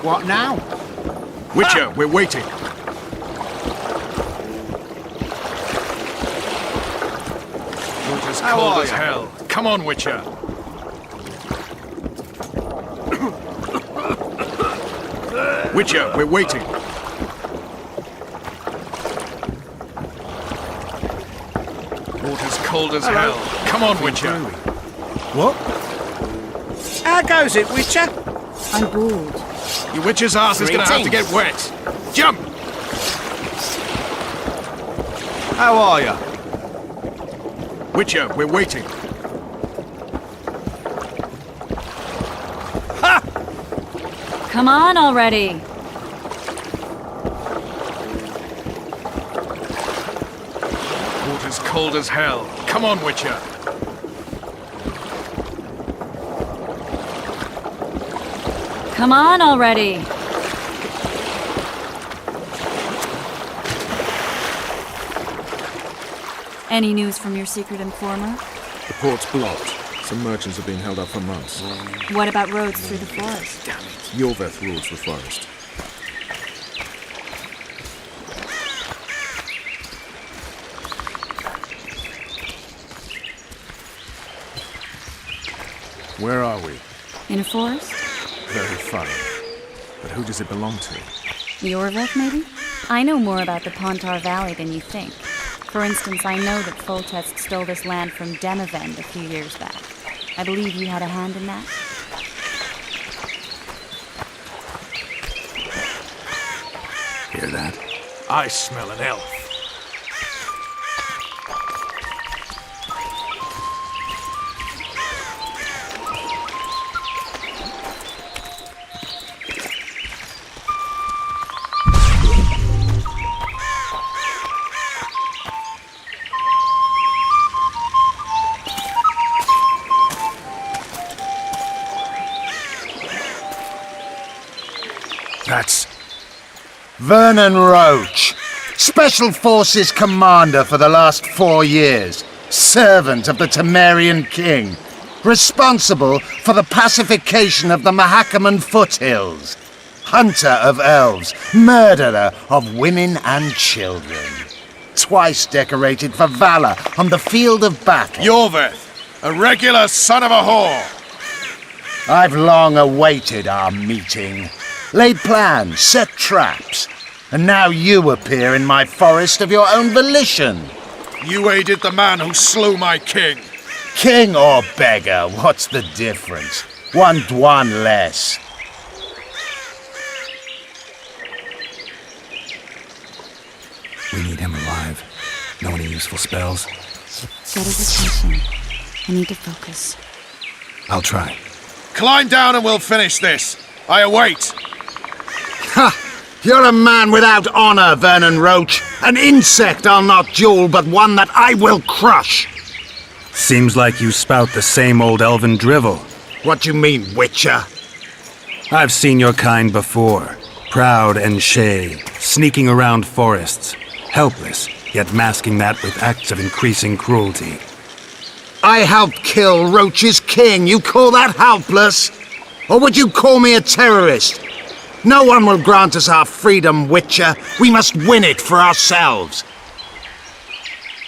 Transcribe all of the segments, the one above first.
What now? Witcher, we're waiting. Water's cold as hell. Come on, Witcher. Witcher, we're waiting. Water's cold as hell. Come on, Witcher. What? How goes it, Witcher? I'm bored. Your Witcher's ass is gonna have to get wet. Jump! How are you? Witcher, we're waiting. Ha! Come on already. Water's cold as hell. Come on, Witcher. Come on already. Any news from your secret informer? The port's blocked. Some merchants are being held up for months. What about roads through the forest? Damn it. Yorveth rules the forest. Where are we? In a forest? Very funny. But who does it belong to? Yorveth, maybe? I know more about the Pontar Valley than you think. For instance, I know that Foltest stole this land from Demavend a few years back. I believe you had a hand in that. Hear that? I smell an elf. That's... Vernon Roche, Special Forces Commander for the last 4 years, servant of the Temerian King, responsible for the pacification of the Mahakaman foothills, hunter of elves, murderer of women and children, twice decorated for valor on the field of battle. Yorveth, a regular son of a whore. I've long awaited our meeting, laid plans, set traps, and now you appear in my forest of your own volition. You aided the man who slew my king. King or beggar, what's the difference? One dwan less. We need him alive. Know any useful spells? Get his attention. I need to focus. I'll try. Climb down and we'll finish this. I await. Ha! You're a man without honor, Vernon Roche. An insect I'll not duel, but one that I will crush. Seems like you spout the same old elven drivel. What do you mean, Witcher? I've seen your kind before. Proud and shay, sneaking around forests. Helpless, yet masking that with acts of increasing cruelty. I helped kill Roche's king. You call that helpless? Or would you call me a terrorist? No one will grant us our freedom, Witcher. We must win it for ourselves.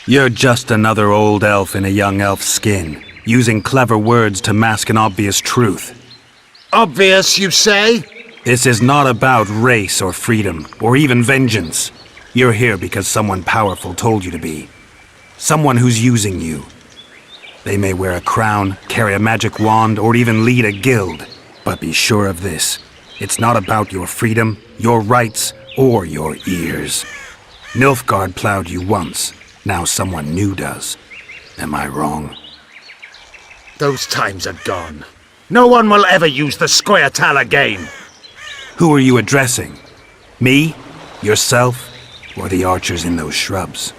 You're just another old elf in a young elf's skin, using clever words to mask an obvious truth. Obvious, you say? This is not about race or freedom, or even vengeance. You're here because someone powerful told you to be. Someone who's using you. They may wear a crown, carry a magic wand, or even lead a guild. But be sure of this. It's not about your freedom, your rights, or your ears. Nilfgaard plowed you once. Now someone new does. Am I wrong? Those times are gone. No one will ever use the Scoia'tael again. Who are you addressing? Me? Yourself? Or the archers in those shrubs?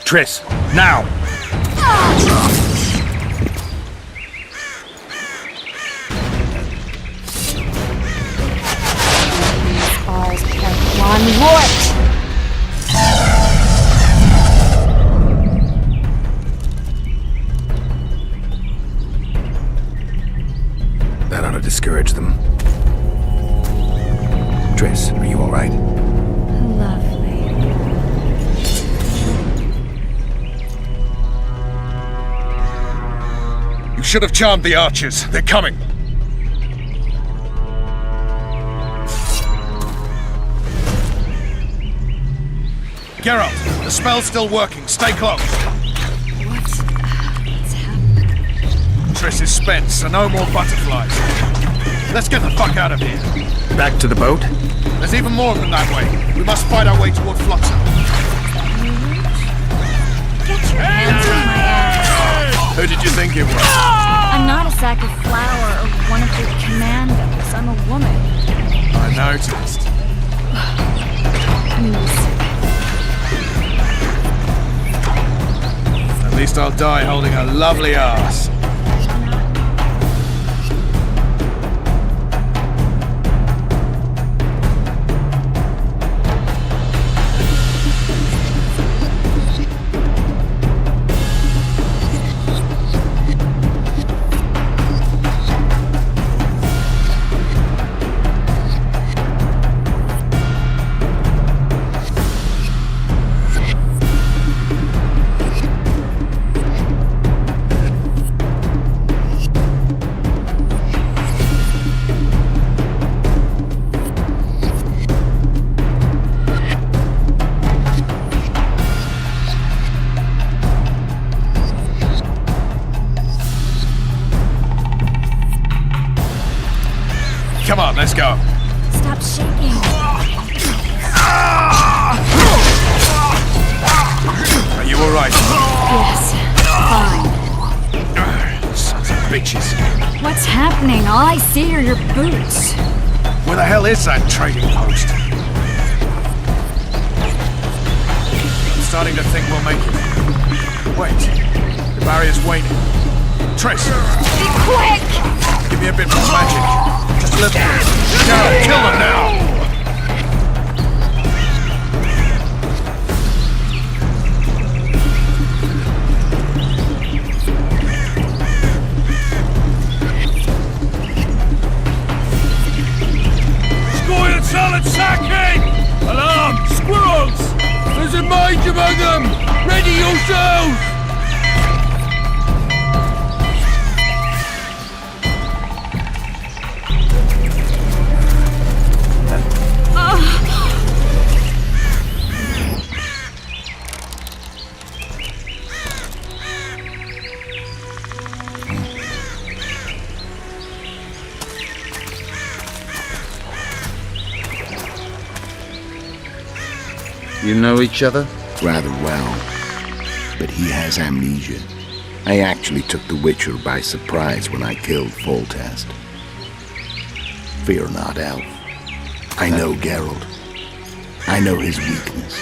Triss, now! Ours have one root! That ought to discourage them. should have charmed the archers. They're coming. Geralt, the spell's still working. Stay close. What's happening? Triss is spent, so no more butterflies. Let's get the fuck out of here. Back to the boat? There's even more of them that way. We must fight our way toward Flotsam. Get your hands on my ass. Who did you think it was? I'm not a sack of flour or one of your commandos. I'm a woman. I noticed. Please. At least I'll die holding a lovely ass. Come on, let's go. Stop shaking. Are you alright? Yes. Fine. Sons of bitches. What's happening? All I see are your boots. Where the hell is that trading post? I'm starting to think we'll make it. Wait. The barrier's waning. Triss! Be quick! Give me a bit more magic. Just a little. Geralt, kill them now! Squired solid sacking! Alarm! Squirrels! There's a mage among them! Ready yourselves! You know each other? Rather well, but he has amnesia. I actually took the Witcher by surprise when I killed Foltest. Fear not, Elf. I know Geralt. I know his weakness.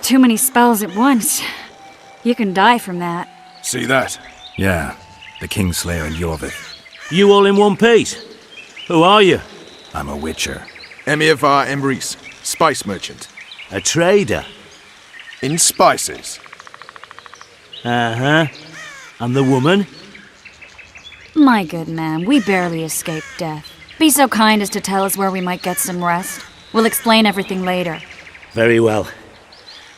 Too many spells at once. You can die from that. See that? Yeah, the Kingslayer and Yorvith. You all in one piece? Who are you? I'm a witcher. Emir var Emrys, spice merchant. A trader? In spices. Uh-huh. And the woman? My good man, we barely escaped death. Be so kind as to tell us where we might get some rest. We'll explain everything later. Very well.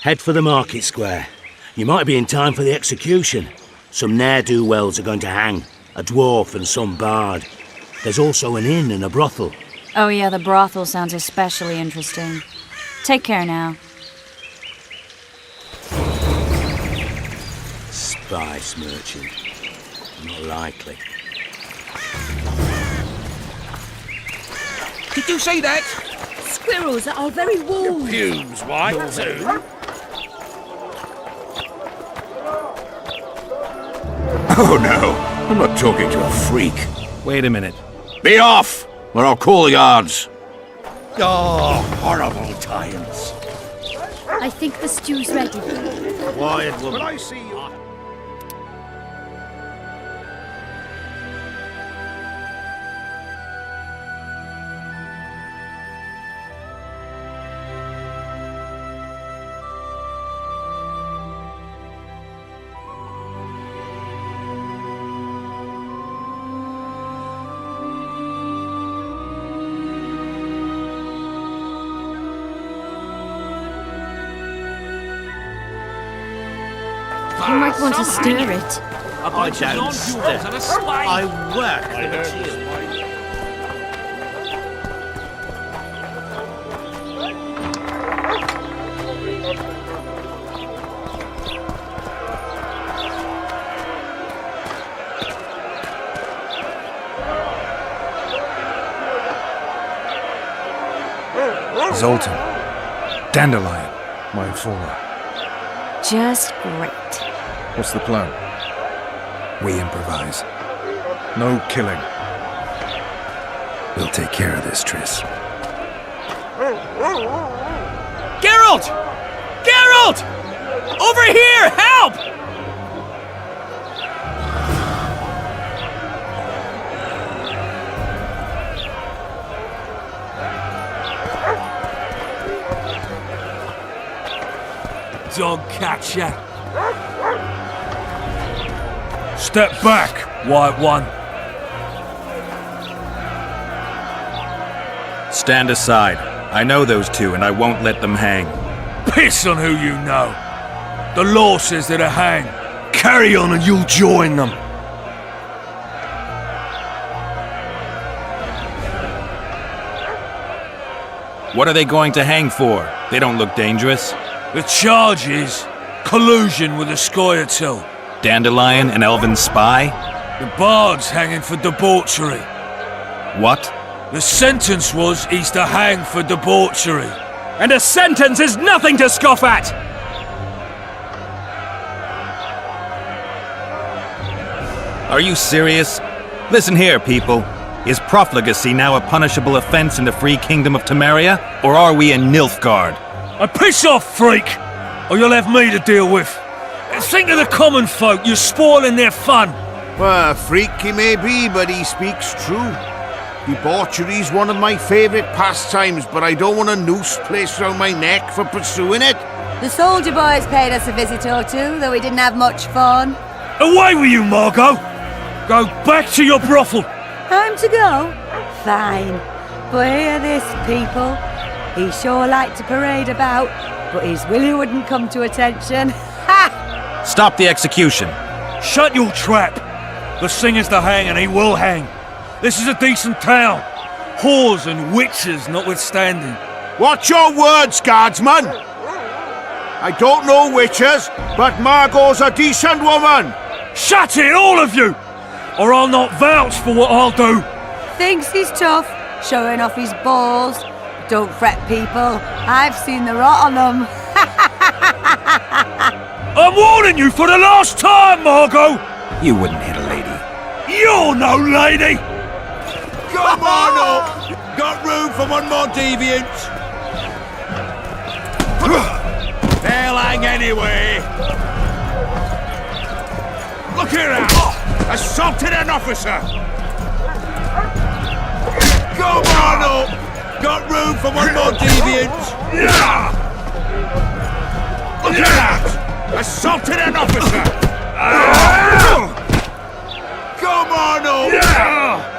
Head for the market square. You might be in time for the execution. Some ne'er-do-wells are going to hang. A dwarf and some bard. There's also an inn and a brothel. Oh yeah, the brothel sounds especially interesting. Take care now. Spice merchant. Not likely. Did you see that? Squirrels are very warm. Fumes, white too. Oh no, I'm not talking to a freak. Wait a minute. Be off, or I'll call the guards. Oh, horrible times. I think the stew's ready. Quiet woman. When I see you... You might want to stir it. I don't stir. I work for the cheese. Zoltan. Dandelion, my informer. Just great. What's the plan? We improvise. No killing. We'll take care of this, Triss. Geralt! Geralt! Over here! Help! Dog catcher. Step back, White One. Stand aside. I know those two, and I won't let them hang. Piss on who you know. The law says they're to hang. Carry on and you'll join them. What are they going to hang for? They don't look dangerous. The charge is collusion with the Scoia'tael. Dandelion, an elven spy? The bard's hanging for debauchery. What? The sentence was he's to hang for debauchery. And a sentence is nothing to scoff at! Are you serious? Listen here, people. Is profligacy now a punishable offense in the free kingdom of Temeria? Or are we in Nilfgaard? Piss off, freak! Or you'll have me to deal with. Think of the common folk, you're spoiling their fun. Well, a freak he may be, but he speaks true. Debauchery's one of my favourite pastimes, but I don't want a noose placed round my neck for pursuing it. The soldier boys paid us a visit or two, though we didn't have much fun. Away with you, Margot! Go back to your brothel! Time to go? Fine. But hear this, people. He sure liked to parade about, but his willy wouldn't come to attention. Ha! Stop the execution. Shut your trap! The singer's to hang, and he will hang. This is a decent town. Whores and witches notwithstanding. Watch your words, guardsman! I don't know witches, but Margot's a decent woman! Shut it, all of you! Or I'll not vouch for what I'll do! Thinks he's tough, showing off his balls. Don't fret, people. I've seen the rot on them. I'm warning you for the last time, Margot! You wouldn't hit a lady. You're no lady! Come on up! Got room for one more deviant? They'll hang anyway! Look here now! Assaulted an officer! Come on up! Got room for one more deviant? Look at that! Assaulted an officer! Come on up!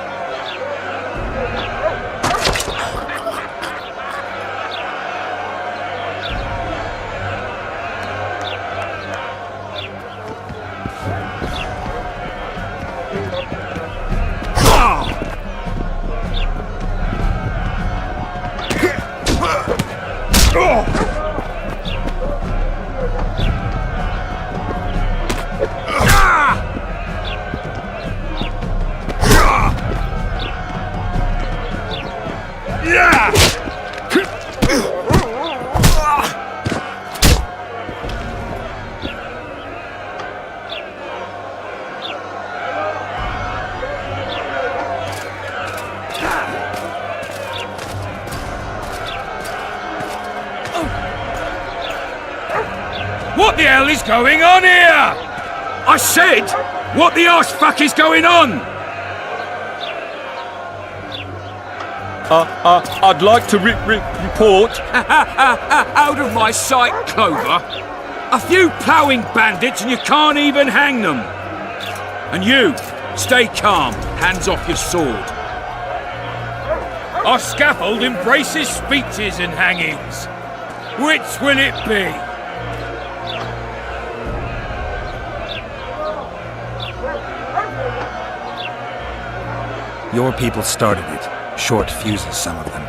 What the hell is going on here? I said, what the arse fuck is going on? I'd like to report. Out of my sight, Clover. A few ploughing bandits and you can't even hang them. And you, stay calm, hands off your sword. Our scaffold embraces speeches and hangings. Which will it be? Your people started it. Short fuses, some of them.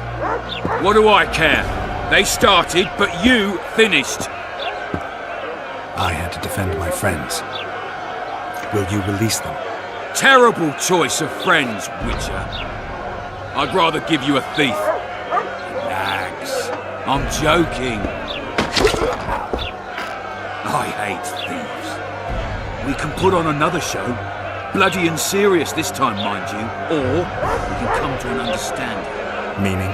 What do I care? They started, but you finished. I had to defend my friends. Will you release them? Terrible choice of friends, Witcher. I'd rather give you a thief. Nags. I'm joking. I hate thieves. We can put on another show. Bloody and serious this time, mind you. Or we can come to an understanding. Meaning?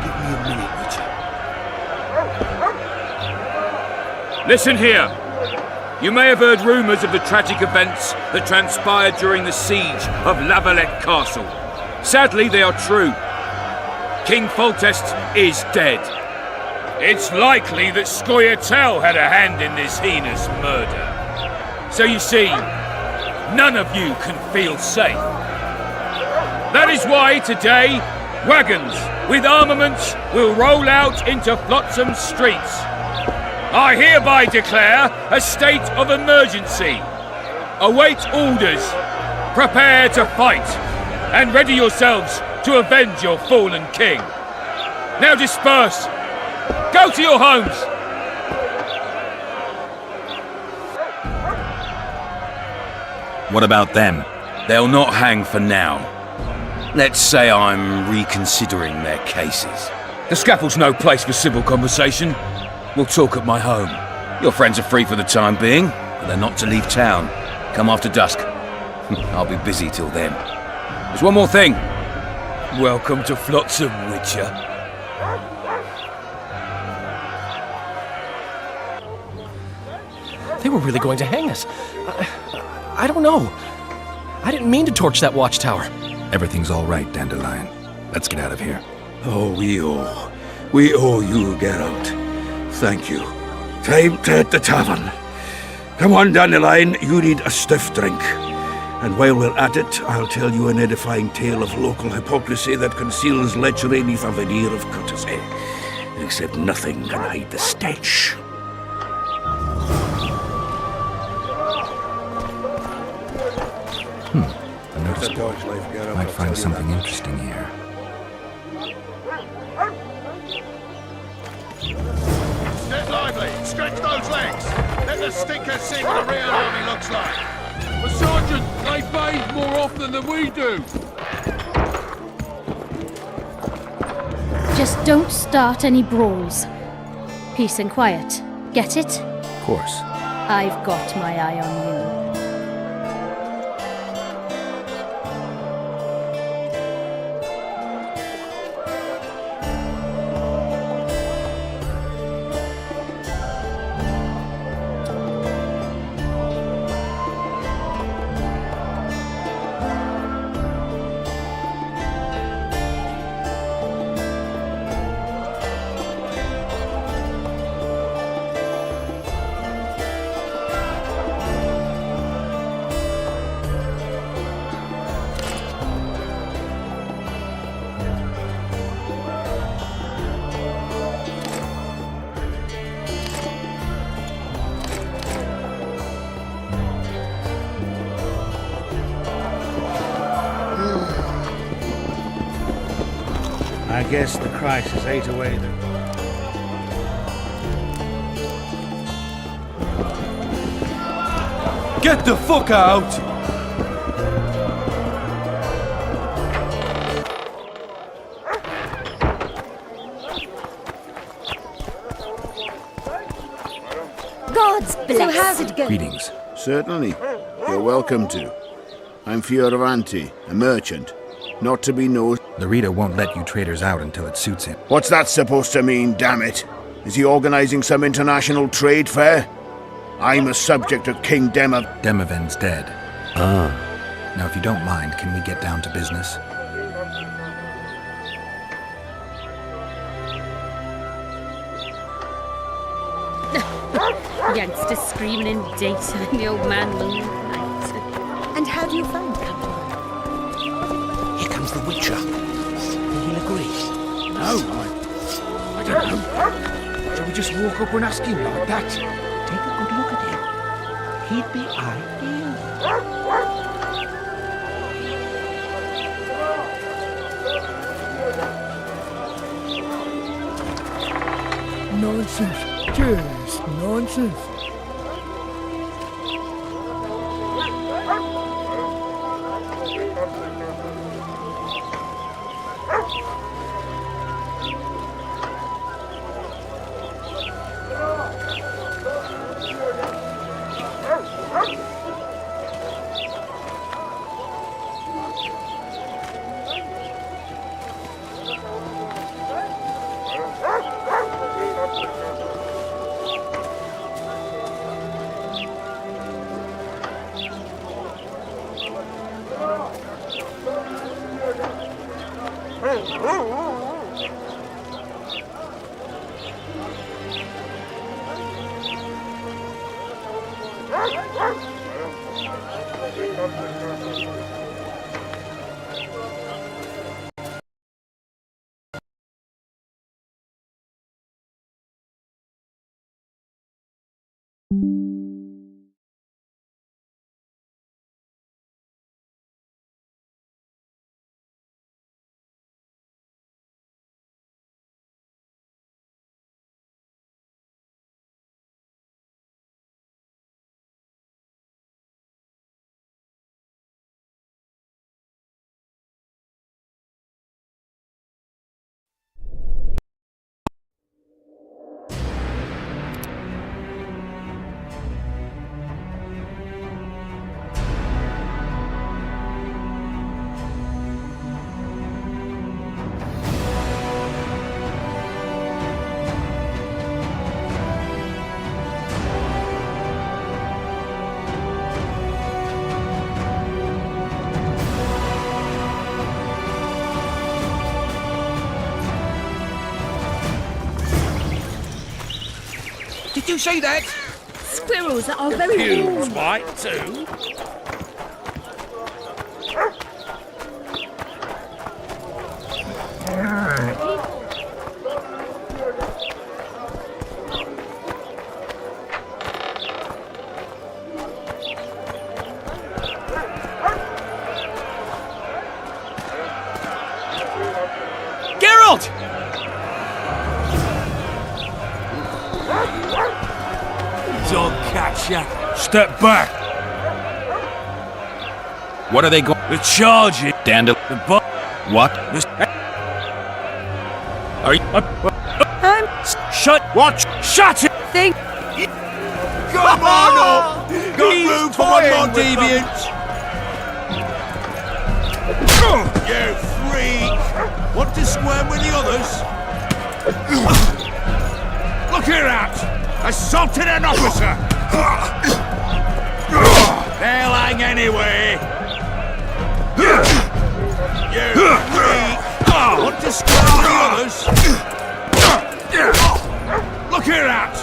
Give me a minute, Witcher. Listen here. You may have heard rumours of the tragic events that transpired during the siege of La Valette Castle. Sadly, they are true. King Foltest is dead. It's likely that Scoia'tael had a hand in this heinous murder. So you see, none of you can feel safe. That is why today, wagons with armaments will roll out into Flotsam streets. I hereby declare a state of emergency. Await orders. Prepare to fight. And ready yourselves to avenge your fallen king. Now disperse. Go to your homes. What about them? They'll not hang for now. Let's say I'm reconsidering their cases. The scaffold's no place for civil conversation. We'll talk at my home. Your friends are free for the time being, but they're not to leave town. Come after dusk. I'll be busy till then. There's one more thing. Welcome to Flotsam, Witcher. They were really going to hang us. I don't know. I didn't mean to torch that watchtower. Everything's all right, Dandelion. Let's get out of here. Oh, we owe you, Geralt. Thank you. Time to hit the tavern. Come on, Dandelion, you need a stiff drink. And while we're at it, I'll tell you an edifying tale of local hypocrisy that conceals lechery beneath a veneer of courtesy. Except nothing can hide the stench. I noticed might find something interesting here. Get lively! Stretch those legs! Let the stinker see what a real army looks like! But Sergeant, they bathe more often than we do! Just don't start any brawls. Peace and quiet. Get it? Of course. I've got my eye on you. I guess the crisis ate away the... Get the fuck out! God's bless. So how's it going? Greetings. Certainly. You're welcome to. I'm Fioravanti, a merchant. Not to be noticed. The reader won't let you traders out until it suits him. What's that supposed to mean, damn it? Is he organizing some international trade fair? I'm a subject of King Demoven's dead. Ah. Now, if you don't mind, can we get down to business? Youngsters screaming in daytime, the old man lonely at night. And how do you find Kepala? Here comes the Witcher. He'll agree. No, I don't know. Shall we just walk up and ask him like that? Take a good look at him. He'd be ideal. Nonsense. Just nonsense. Did you see that? Squirrels that are very Pews, warm. right, too. Geralt! Dog catcher. Step back. What are they going? The charge it. Dandel. The bu- What? Are you? Shut. Watch! Shut it. Think. Come on up! Got room for one more deviant! You freak! Want to squirm with the others? Look here out! Assaulted an officer! They'll hang anyway! You freak! Want to squirm with the others? Look here out!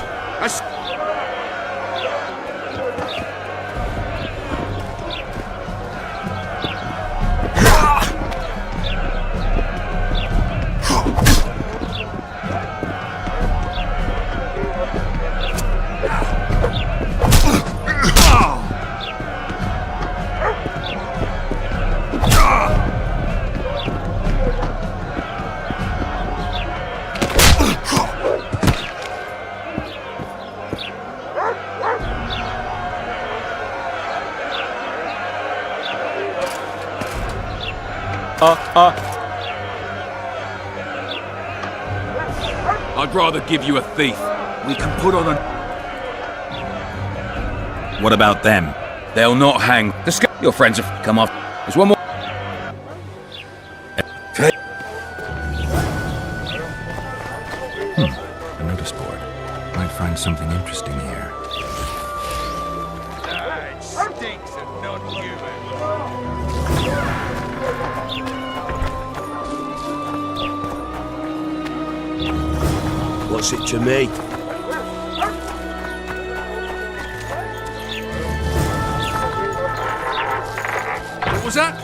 I'd rather give you a thief. We can put on a... What about them? They'll not hang. Your friends have come off. There's one more. A notice board. Might find something interesting here. It stinks of non-human. What's it to me? What was that?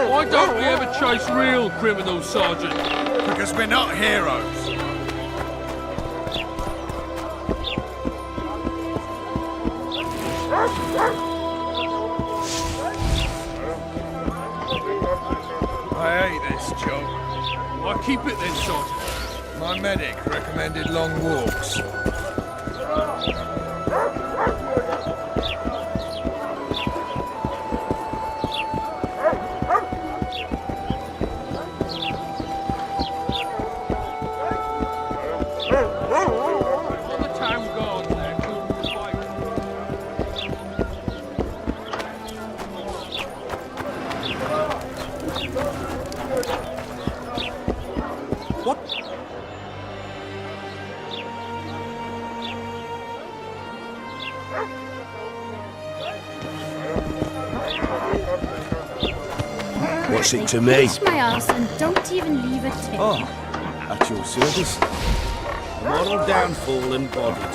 Why don't we ever chase real criminals, Sergeant? Because we're not heroes. I hate this job. Why keep it then, Sergeant? My medic recommended long walks. On the town guards there, called the fight. What? What's it to me? Kiss my ass and don't even leave a tip. Oh, at your service. Moral downfall embodied.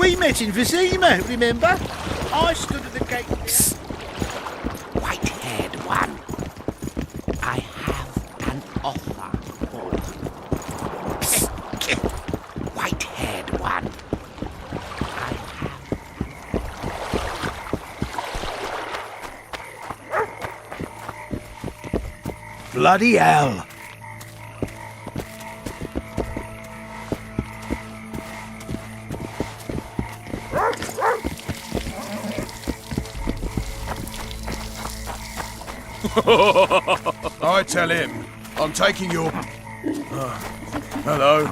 We met in Vizima, remember? I stood at the gate. Psst. White-haired one. I have an offer for you. Psst. White-haired one. Bloody hell! I tell him, I'm taking your... hello.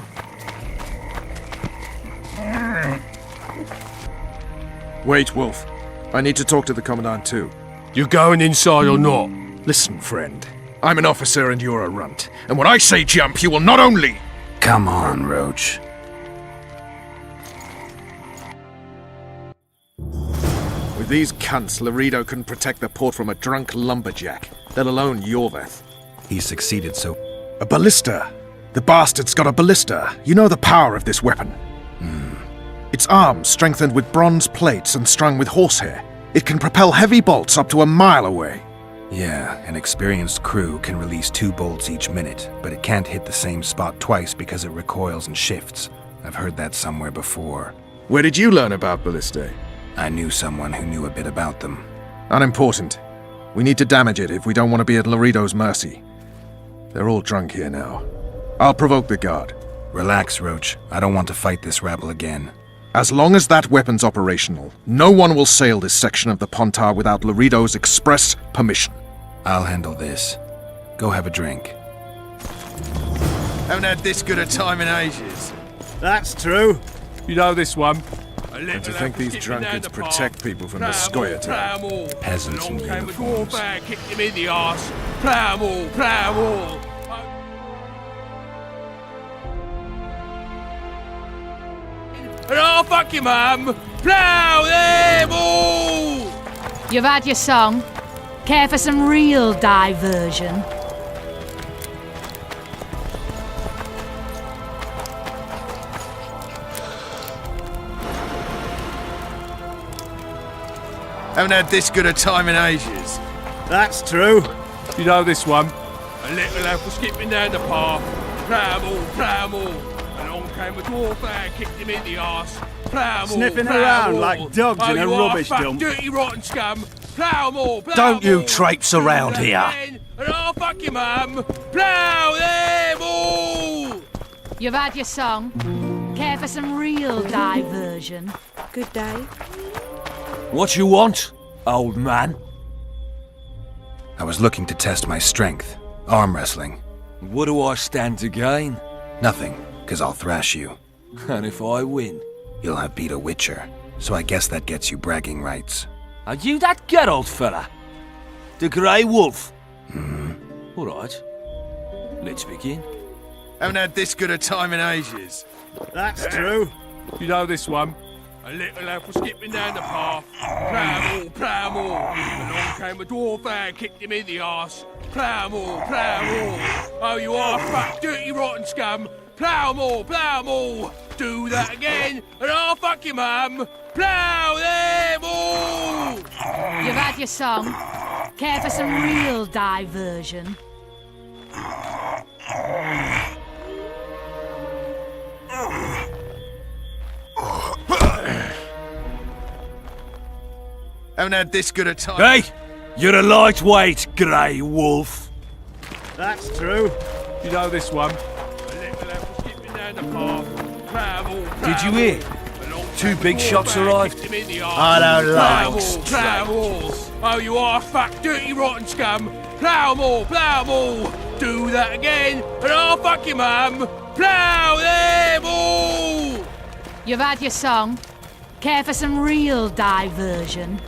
Wait, Wolf. I need to talk to the Commandant too. You going inside or not? Listen, friend. I'm an officer and you're a runt. And when I say jump, you will not only... Come on, Roche. With these cunts, Laredo couldn't protect the port from a drunk lumberjack, let alone Yorveth. He succeeded so... A ballista. The bastard's got a ballista. You know the power of this weapon. Its arms strengthened with bronze plates and strung with horsehair. It can propel heavy bolts up to a mile away. Yeah, an experienced crew can release 2 bolts each minute, but it can't hit the same spot twice because it recoils and shifts. I've heard that somewhere before. Where did you learn about ballistae? I knew someone who knew a bit about them. Unimportant. We need to damage it if we don't want to be at Laredo's mercy. They're all drunk here now. I'll provoke the guard. Relax, Roche. I don't want to fight this rabble again. As long as that weapon's operational, no one will sail this section of the Pontar without Laredo's express permission. I'll handle this. Go have a drink. Haven't had this good a time in ages. That's true. You know this one. And to think these drunkards protect people from the Scoia town. Peasants in uniforms. Kicked him in the arse. Plough 'em all, plough 'em all. And I'll fuck your mum. Plough them all. You've had your song. Care for some real diversion? Haven't had this good a time in ages. That's true. You know this one. A little lad was skipping down the path. Plough 'em all, plough 'em all. And on came a dwarf and kicked him in the arse. Plough 'em all, Sniffing plough 'em around all. like dogs in a you are rubbish fat, dump. Dirty rotten scum. Plough 'em all, plough Don't 'em you all. traipse around here. And I'll fuck your mum. Plough them all. You've had your song. Care for some real diversion? Good day. What you want, old man? I was looking to test my strength. Arm wrestling. What do I stand to gain? Nothing, because I'll thrash you. And if I win? You'll have beat a witcher. So I guess that gets you bragging rights. Are you that Geralt fella? The Grey Wolf? All right. Let's begin. Haven't had this good a time in ages. That's true. You know this one. A little lad was skipping down the path. Plough more. Along came a dwarf and kicked him in the arse. Plough more. Oh, you are fat, dirty, rotten scum. Plough more. Do that again, and I'll fuck your mum. Plough them all! You've had your song. Care for some real diversion? Haven't had this good a time. Hey! You're a lightweight, Grey Wolf. That's true. You know this one. A little lad was skipping down the path. Did you hear? 2 big shots arrived. I don't like Plough. Oh, you are fat, dirty, rotten scum. Plough more. Do that again, and I'll fuck your mum. Plough them all! You've had your song. Care for some real diversion?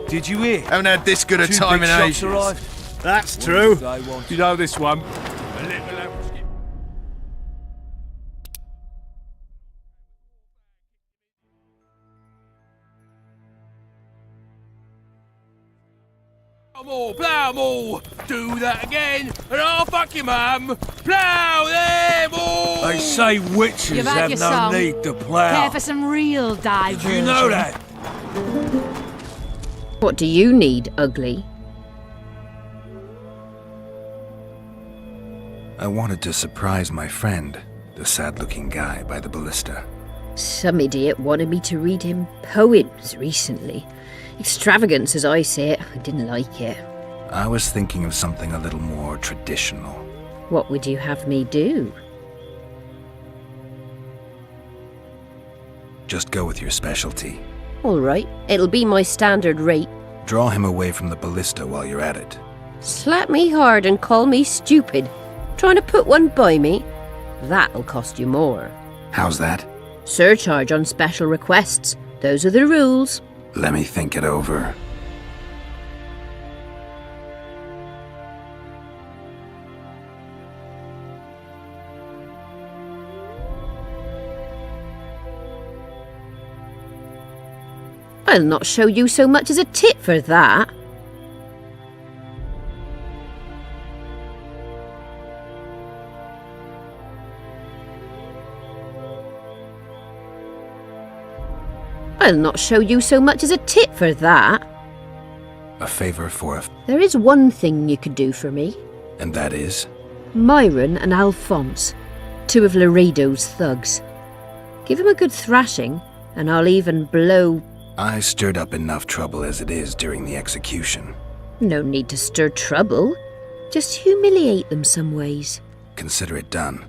Did you hear? Haven't had this good a time in ages. Arrived. That's true. You know this one. A little lad was skipping. Plough more. Do that again, and I'll fuck your mum. Plough them all! They say witches You've had have your no song. need to plough. Care for some real diversion? Did you know that? What do you need, ugly? I wanted to surprise my friend, the sad-looking guy by the ballista. Some idiot wanted me to read him poems recently. Extravagance, as I say it. I didn't like it. I was thinking of something a little more traditional. What would you have me do? Just go with your specialty. All right, it'll be my standard rate. Draw him away from the ballista while you're at it. Slap me hard and call me stupid. Trying to put one by me? That'll cost you more. How's that? Surcharge on special requests. Those are the rules. Let me think it over. I'll not show you so much as a tit for that. I'll not show you so much as a tit for that. A favor for a... There is one thing you could do for me. And that is? Myron and Alphonse, 2 of Laredo's thugs. Give them a good thrashing, and I'll even blow... I stirred up enough trouble as it is during the execution. No need to stir trouble. Just humiliate them some ways. Consider it done.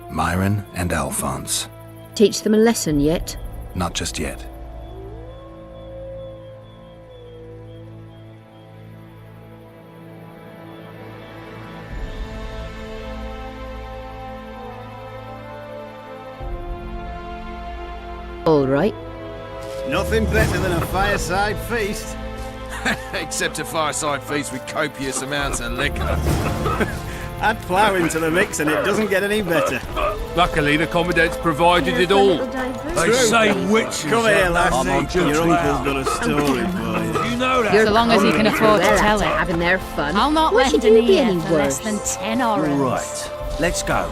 Myron and Alphonse. Teach them a lesson yet? Not just yet. All right. Nothing better than a fireside feast. Except a fireside feast with copious amounts of liquor. Add plough into the mix and it doesn't get any better. Luckily, the commandant's provided it all. They say witches. Come here, have lassie. no Your need to uncle's plough. got a story for you. You know that. So long as he can afford to tell it. Having their fun. I'll not Why lend should an you be ear any for worse? less than 10 orens. Right, let's go.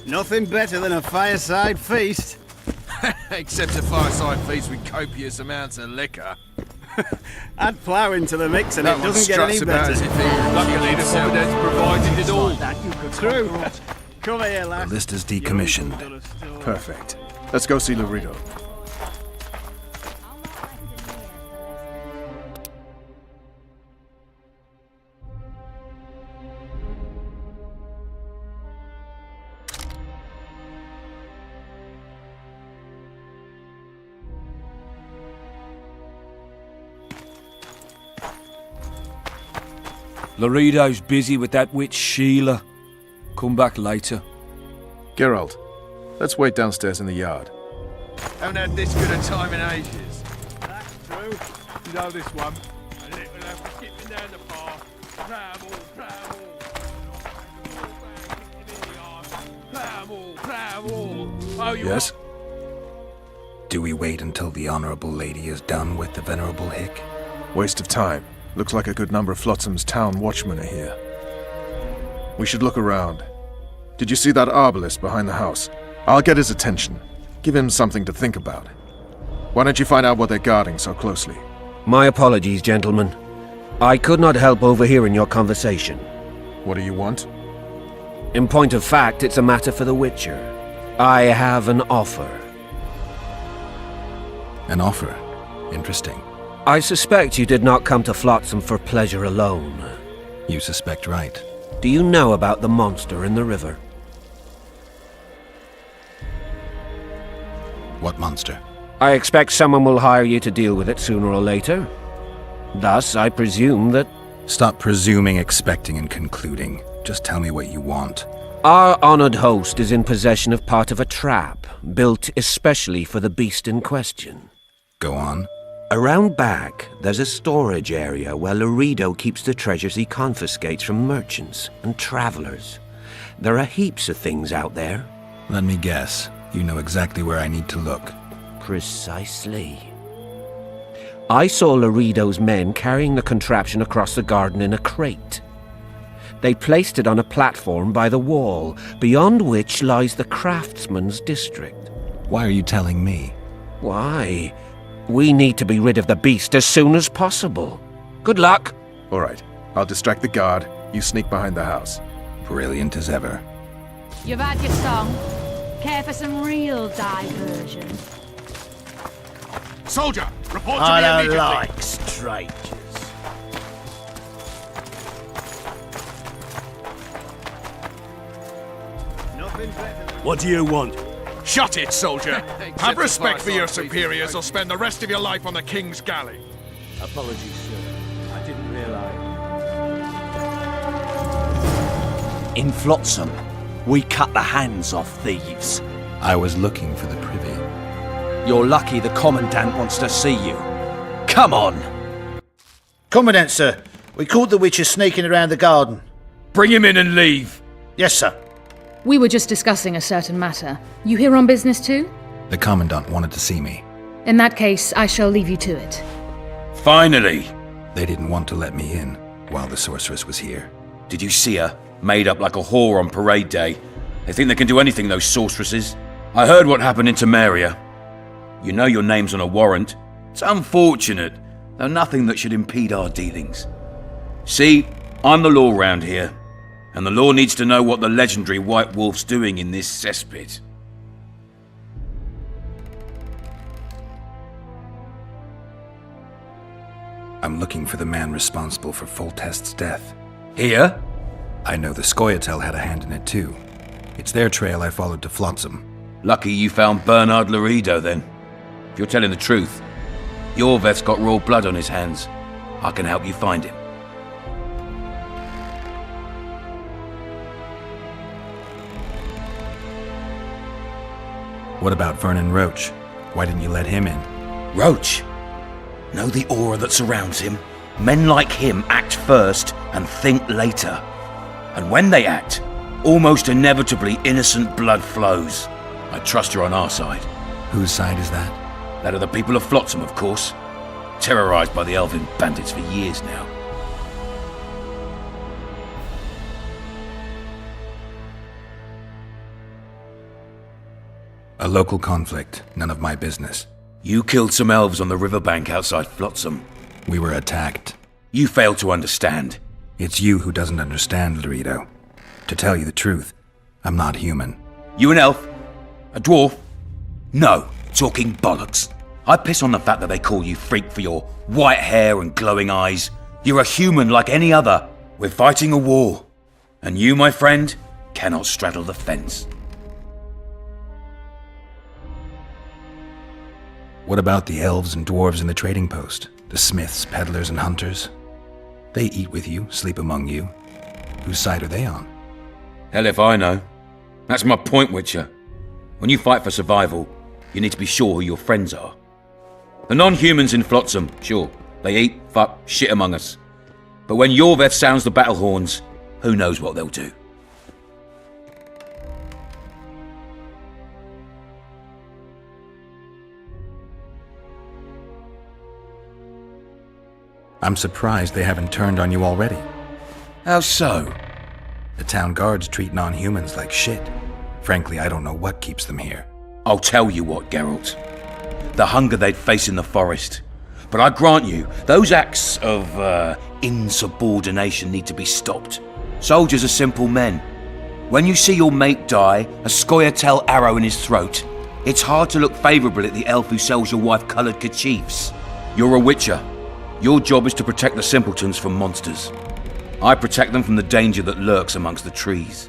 Nothing better than a fireside feast. Except a fireside feast with copious amounts of liquor. Add plough into the mix and No it one doesn't get any struts about better. as if he... Luckily, the commandant's provided it all. True. Come here, The lass. list is decommissioned. Perfect. Let's go see Laredo. Laredo's busy with that witch Sheila. Come back later. Geralt, let's wait downstairs in the yard. Haven't had this good a time in ages. That's true. You know this one. A little left skipping down the path. Oh, you Yes? Do we wait until the Honourable Lady is done with the Venerable Hick? Waste of time. Looks like a good number of Flotsam's town watchmen are here. We should look around. Did you see that arbalist behind the house? I'll get his attention. Give him something to think about. Why don't you find out what they're guarding so closely? My apologies, gentlemen. I could not help overhearing your conversation. What do you want? In point of fact, it's a matter for the Witcher. I have an offer. An offer? Interesting. I suspect you did not come to Flotsam for pleasure alone. You suspect right. Do you know about the monster in the river? What monster? I expect someone will hire you to deal with it sooner or later. Thus, I presume that... Stop presuming, expecting, and concluding. Just tell me what you want. Our honored host is in possession of part of a trap, built especially for the beast in question. Go on. Around back, there's a storage area where Laredo keeps the treasures he confiscates from merchants and travelers. There are heaps of things out there. Let me guess. You know exactly where I need to look. Precisely. I saw Laredo's men carrying the contraption across the garden in a crate. They placed it on a platform by the wall, beyond which lies the craftsman's district. Why are you telling me? Why? We need to be rid of the beast as soon as possible. Good luck. All right. I'll distract the guard. You sneak behind the house. Brilliant as ever. You've had your song. Care for some real diversion? Soldier, report to I me don't immediately. like strangers. What do you want? Shut it, soldier. Have respect for your superiors or spend the rest of your life on the king's galley. Apologies, sir. I didn't realize. In Flotsam, we cut the hands off thieves. I was looking for the privy. You're lucky the Commandant wants to see you. Come on! Commandant, sir. We caught the Witcher sneaking around the garden. Bring him in and leave. Yes, sir. We were just discussing a certain matter. You here on business too? The Commandant wanted to see me. In that case, I shall leave you to it. Finally! They didn't want to let me in while the sorceress was here. Did you see her? Made up like a whore on parade day. They think they can do anything, those sorceresses. I heard what happened in Temeria. You know your name's on a warrant. It's unfortunate, though nothing that should impede our dealings. See, I'm the law round here, and the law needs to know what the legendary White Wolf's doing in this cesspit. I'm looking for the man responsible for Foltest's death. Here? I know the Scoia'tael had a hand in it too. It's their trail I followed to Flotsam. Lucky you found Bernard Laredo then. If you're telling the truth, your vet's got raw blood on his hands. I can help you find him. What about Vernon Roche? Why didn't you let him in? Roche? Know the aura that surrounds him? Men like him act first and think later. And when they act, almost inevitably innocent blood flows. I trust you're on our side. Whose side is that? That of the people of Flotsam, of course. Terrorized by the elven bandits for years now. A local conflict, none of my business. You killed some elves on the riverbank outside Flotsam. We were attacked. You failed to understand. It's you who doesn't understand, Laredo. To tell you the truth, I'm not human. You an elf? A dwarf? No, talking bollocks. I piss on the fact that they call you freak for your white hair and glowing eyes. You're a human like any other. We're fighting a war. And you, my friend, cannot straddle the fence. What about the elves and dwarves in the trading post? The smiths, peddlers, and hunters? They eat with you, sleep among you. Whose side are they on? Hell if I know. That's my point, Witcher. When you fight for survival, you need to be sure who your friends are. The non-humans in Flotsam, sure, they eat, fuck, shit among us. But when Yorveth sounds the battle horns, who knows what they'll do. I'm surprised they haven't turned on you already. How so? The town guards treat non-humans like shit. Frankly, I don't know what keeps them here. I'll tell you what, Geralt. The hunger they'd face in the forest. But I grant you, those acts of, insubordination need to be stopped. Soldiers are simple men. When you see your mate die, a scoia'tael arrow in his throat, it's hard to look favourable at the elf who sells your wife coloured kerchiefs. You're a witcher. Your job is to protect the simpletons from monsters. I protect them from the danger that lurks amongst the trees.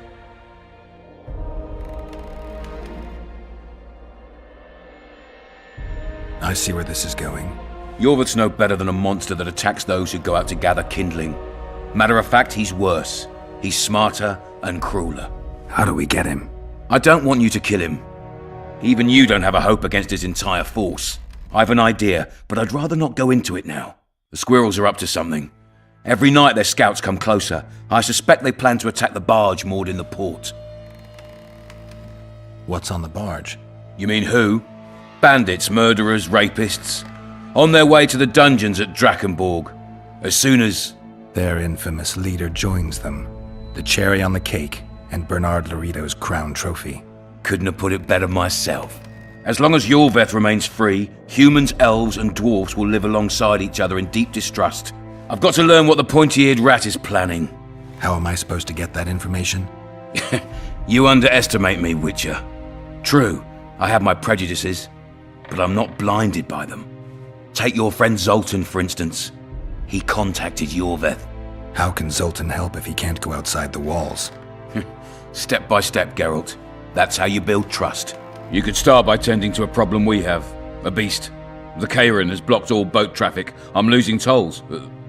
I see where this is going. Yorveth's no better than a monster that attacks those who go out to gather kindling. Matter of fact, he's worse. He's smarter and crueler. How do we get him? I don't want you to kill him. Even you don't have a hope against his entire force. I've an idea, but I'd rather not go into it now. The squirrels are up to something. Every night their scouts come closer. I suspect they plan to attack the barge moored in the port. What's on the barge? You mean who? Bandits, murderers, rapists. On their way to the dungeons at Drakenborg. As soon as... Their infamous leader joins them. The cherry on the cake, and Bernard Laredo's crown trophy. Couldn't have put it better myself. As long as Yorveth remains free, humans, elves, and dwarfs will live alongside each other in deep distrust. I've got to learn what the pointy-eared rat is planning. How am I supposed to get that information? You underestimate me, Witcher. True, I have my prejudices, but I'm not blinded by them. Take your friend Zoltan, for instance. He contacted Yorveth. How can Zoltan help if he can't go outside the walls? Step by step, Geralt. That's how you build trust. You could start by tending to a problem we have. A beast. The Karen has blocked all boat traffic. I'm losing tolls.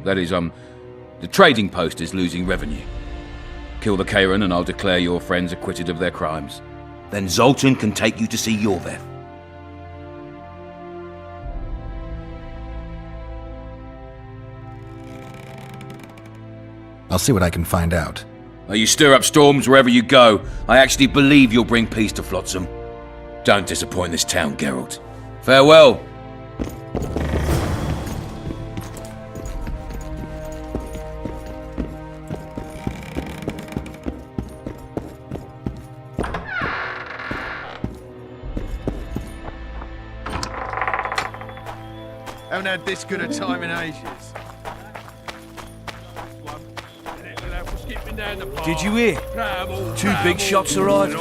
That is, the trading post is losing revenue. Kill the Karen and I'll declare your friends acquitted of their crimes. Then Zoltan can take you to see Yorveth. I'll see what I can find out. You stir up storms wherever you go. I actually believe you'll bring peace to Flotsam. Don't disappoint this town, Geralt. Farewell. Haven't had this good a time in ages. Did you hear? Two big shots arrived.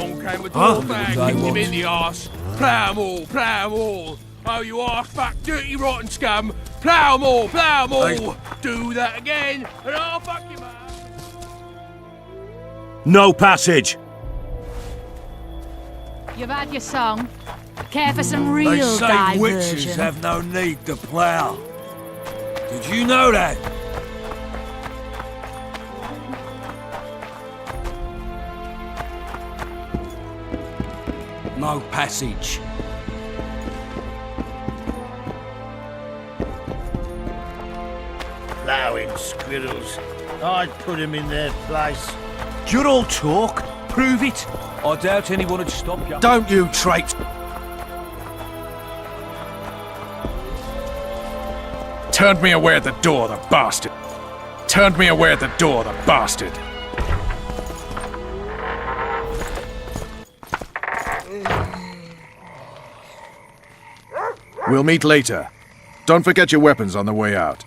Huh? Kicked him in the arse. Plough 'em all, plough 'em all. Oh, you arse-fuck, dirty, rotten scum. Plough 'em all, plough 'em all. Do that again, and I'll fuck you up. No passage. You've had your song. Care for some real They say diversion? witches have no need to plough. Did you know that? No passage. Ploughing squirrels. I'd put him in their place. You're all talk. Prove it. I doubt anyone would stop you. Don't you trait! Turned me away at the door, the bastard. Turned me away at the door, the bastard. We'll meet later. Don't forget your weapons on the way out.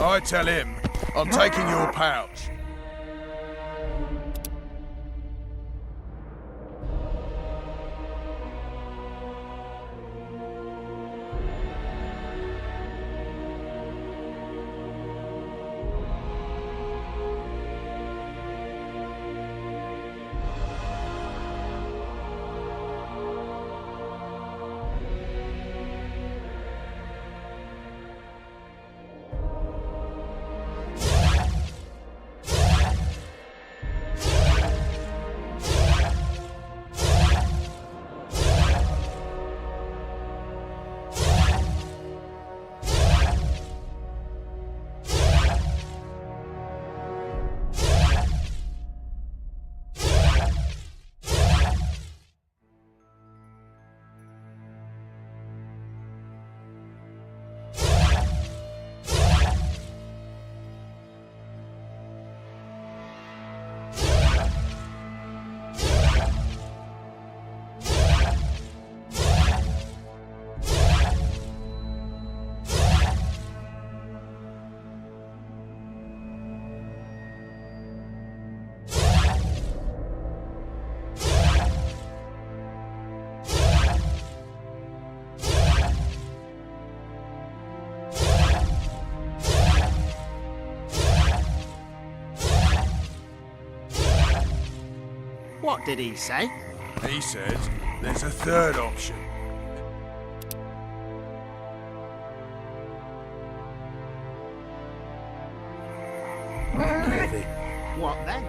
I tell him I'm taking your pouch. What did he say? He says there's a third option. What then?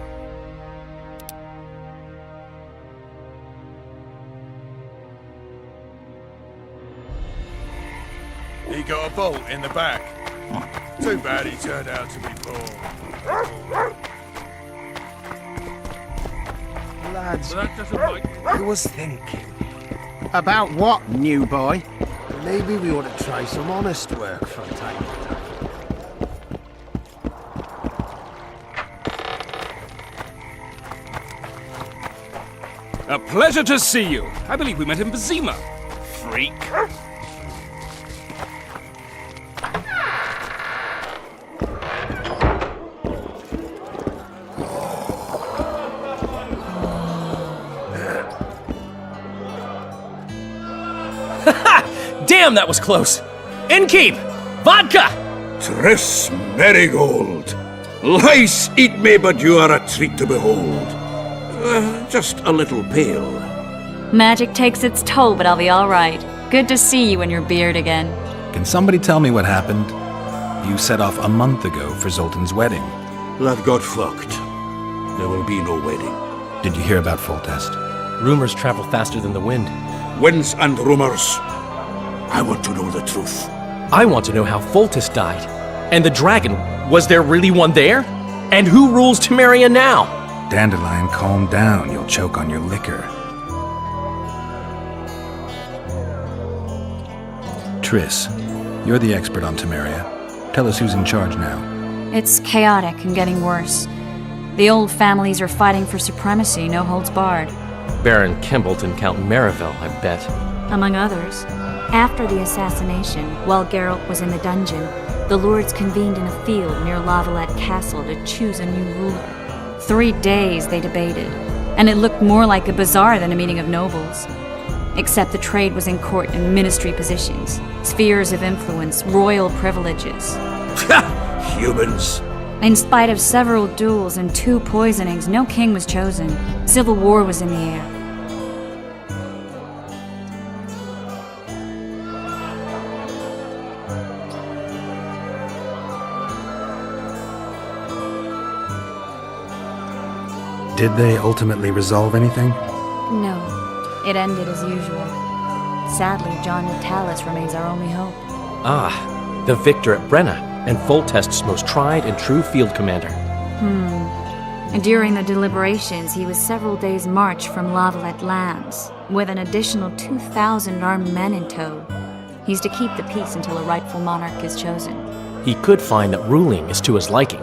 He got a bolt in the back. Too bad he turned out to be poor. Lads, I was thinking. about what, new boy? Maybe we ought to try some honest work from time to time. A pleasure to see you. I believe we met in Bazima. Freak. Damn, that was close! Innkeep! Vodka! Tris Marigold. Lice eat me, but you are a treat to behold. Just a little pale. Magic takes its toll, but I'll be all right. Good to see you and your beard again. Can somebody tell me what happened? You set off a month ago for Zoltan's wedding. That got fucked. There will be no wedding. Did you hear about Foltest? Rumors travel faster than the wind. Winds and rumors. I want to know the truth. I want to know how Foltest died. And the dragon, was there really one there? And who rules Temeria now? Dandelion, calm down. You'll choke on your liquor. Tris, you're the expert on Temeria. Tell us who's in charge now. It's chaotic and getting worse. The old families are fighting for supremacy, no holds barred. Baron Kimbolt and Count Merivale, I bet. Among others. After the assassination, while Geralt was in the dungeon, the lords convened in a field near La Valette Castle to choose a new ruler. 3 days they debated, and it looked more like a bazaar than a meeting of nobles. Except the trade was in court and ministry positions, spheres of influence, royal privileges. Humans. In spite of several duels and 2 poisonings, no king was chosen. Civil war was in the air. Did they ultimately resolve anything? No, it ended as usual. Sadly, John Natalis remains our only hope. Ah, the victor at Brenna, and Foltest's most tried and true field commander. And during the deliberations, he was several days' march from La Valette lands, with an additional 2,000 armed men in tow. He's to keep the peace until a rightful monarch is chosen. He could find that ruling is to his liking.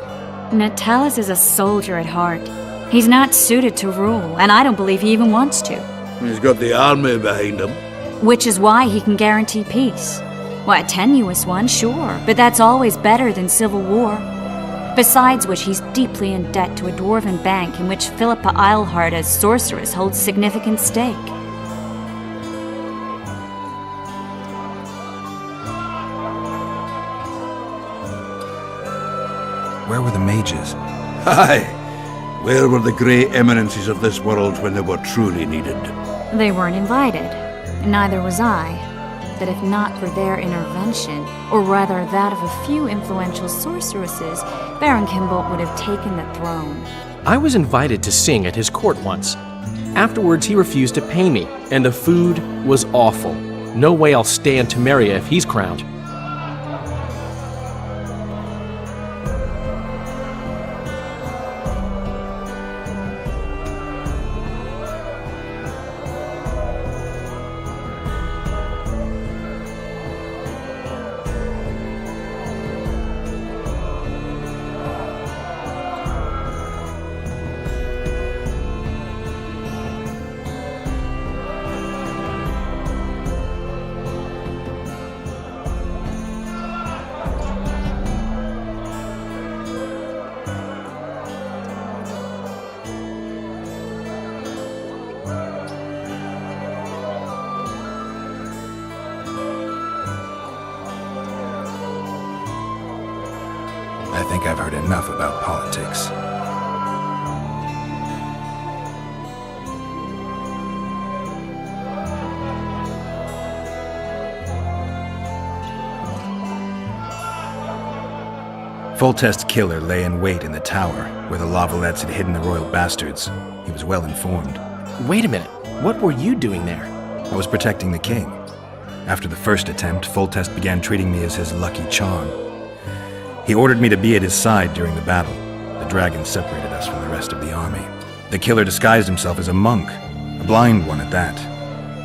Natalis is a soldier at heart. He's not suited to rule, and I don't believe he even wants to. He's got the army behind him. Which is why he can guarantee peace. Why, a tenuous one, sure, but that's always better than civil war. Besides which, he's deeply in debt to a dwarven bank in which Philippa Eilhart as sorceress holds significant stake. Where were the mages? Aye. Where were the grey eminences of this world when they were truly needed? They weren't invited, and neither was I. But if not for their intervention, or rather that of a few influential sorceresses, Baron Kimbolt would have taken the throne. I was invited to sing at his court once. Afterwards, he refused to pay me, and the food was awful. No way I'll stay in Temeria if he's crowned. I think I've heard enough about politics. Foltest's killer lay in wait in the tower, where the La Valettes had hidden the royal bastards. He was well informed. Wait a minute. What were you doing there? I was protecting the king. After the first attempt, Foltest began treating me as his lucky charm. He ordered me to be at his side during the battle. The dragon separated us from the rest of the army. The killer disguised himself as a monk, a blind one at that.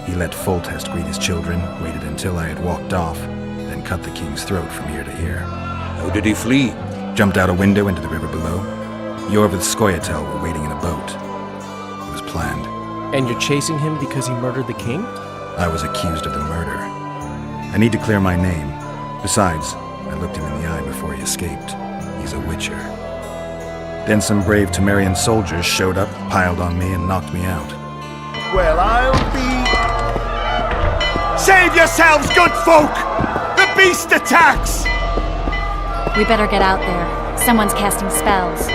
He let Foltest greet his children, waited until I had walked off, then cut the king's throat from ear to ear. How did he flee? Jumped out a window into the river below. Jorv with Skoyatel were waiting in a boat. It was planned. And you're chasing him because he murdered the king? I was accused of the murder. I need to clear my name. Besides, I looked him in the eye before he escaped. He's a witcher. Then some brave Temerian soldiers showed up, piled on me, and knocked me out. Well, I'll be... Save yourselves, good folk! The beast attacks! We better get out there. Someone's casting spells.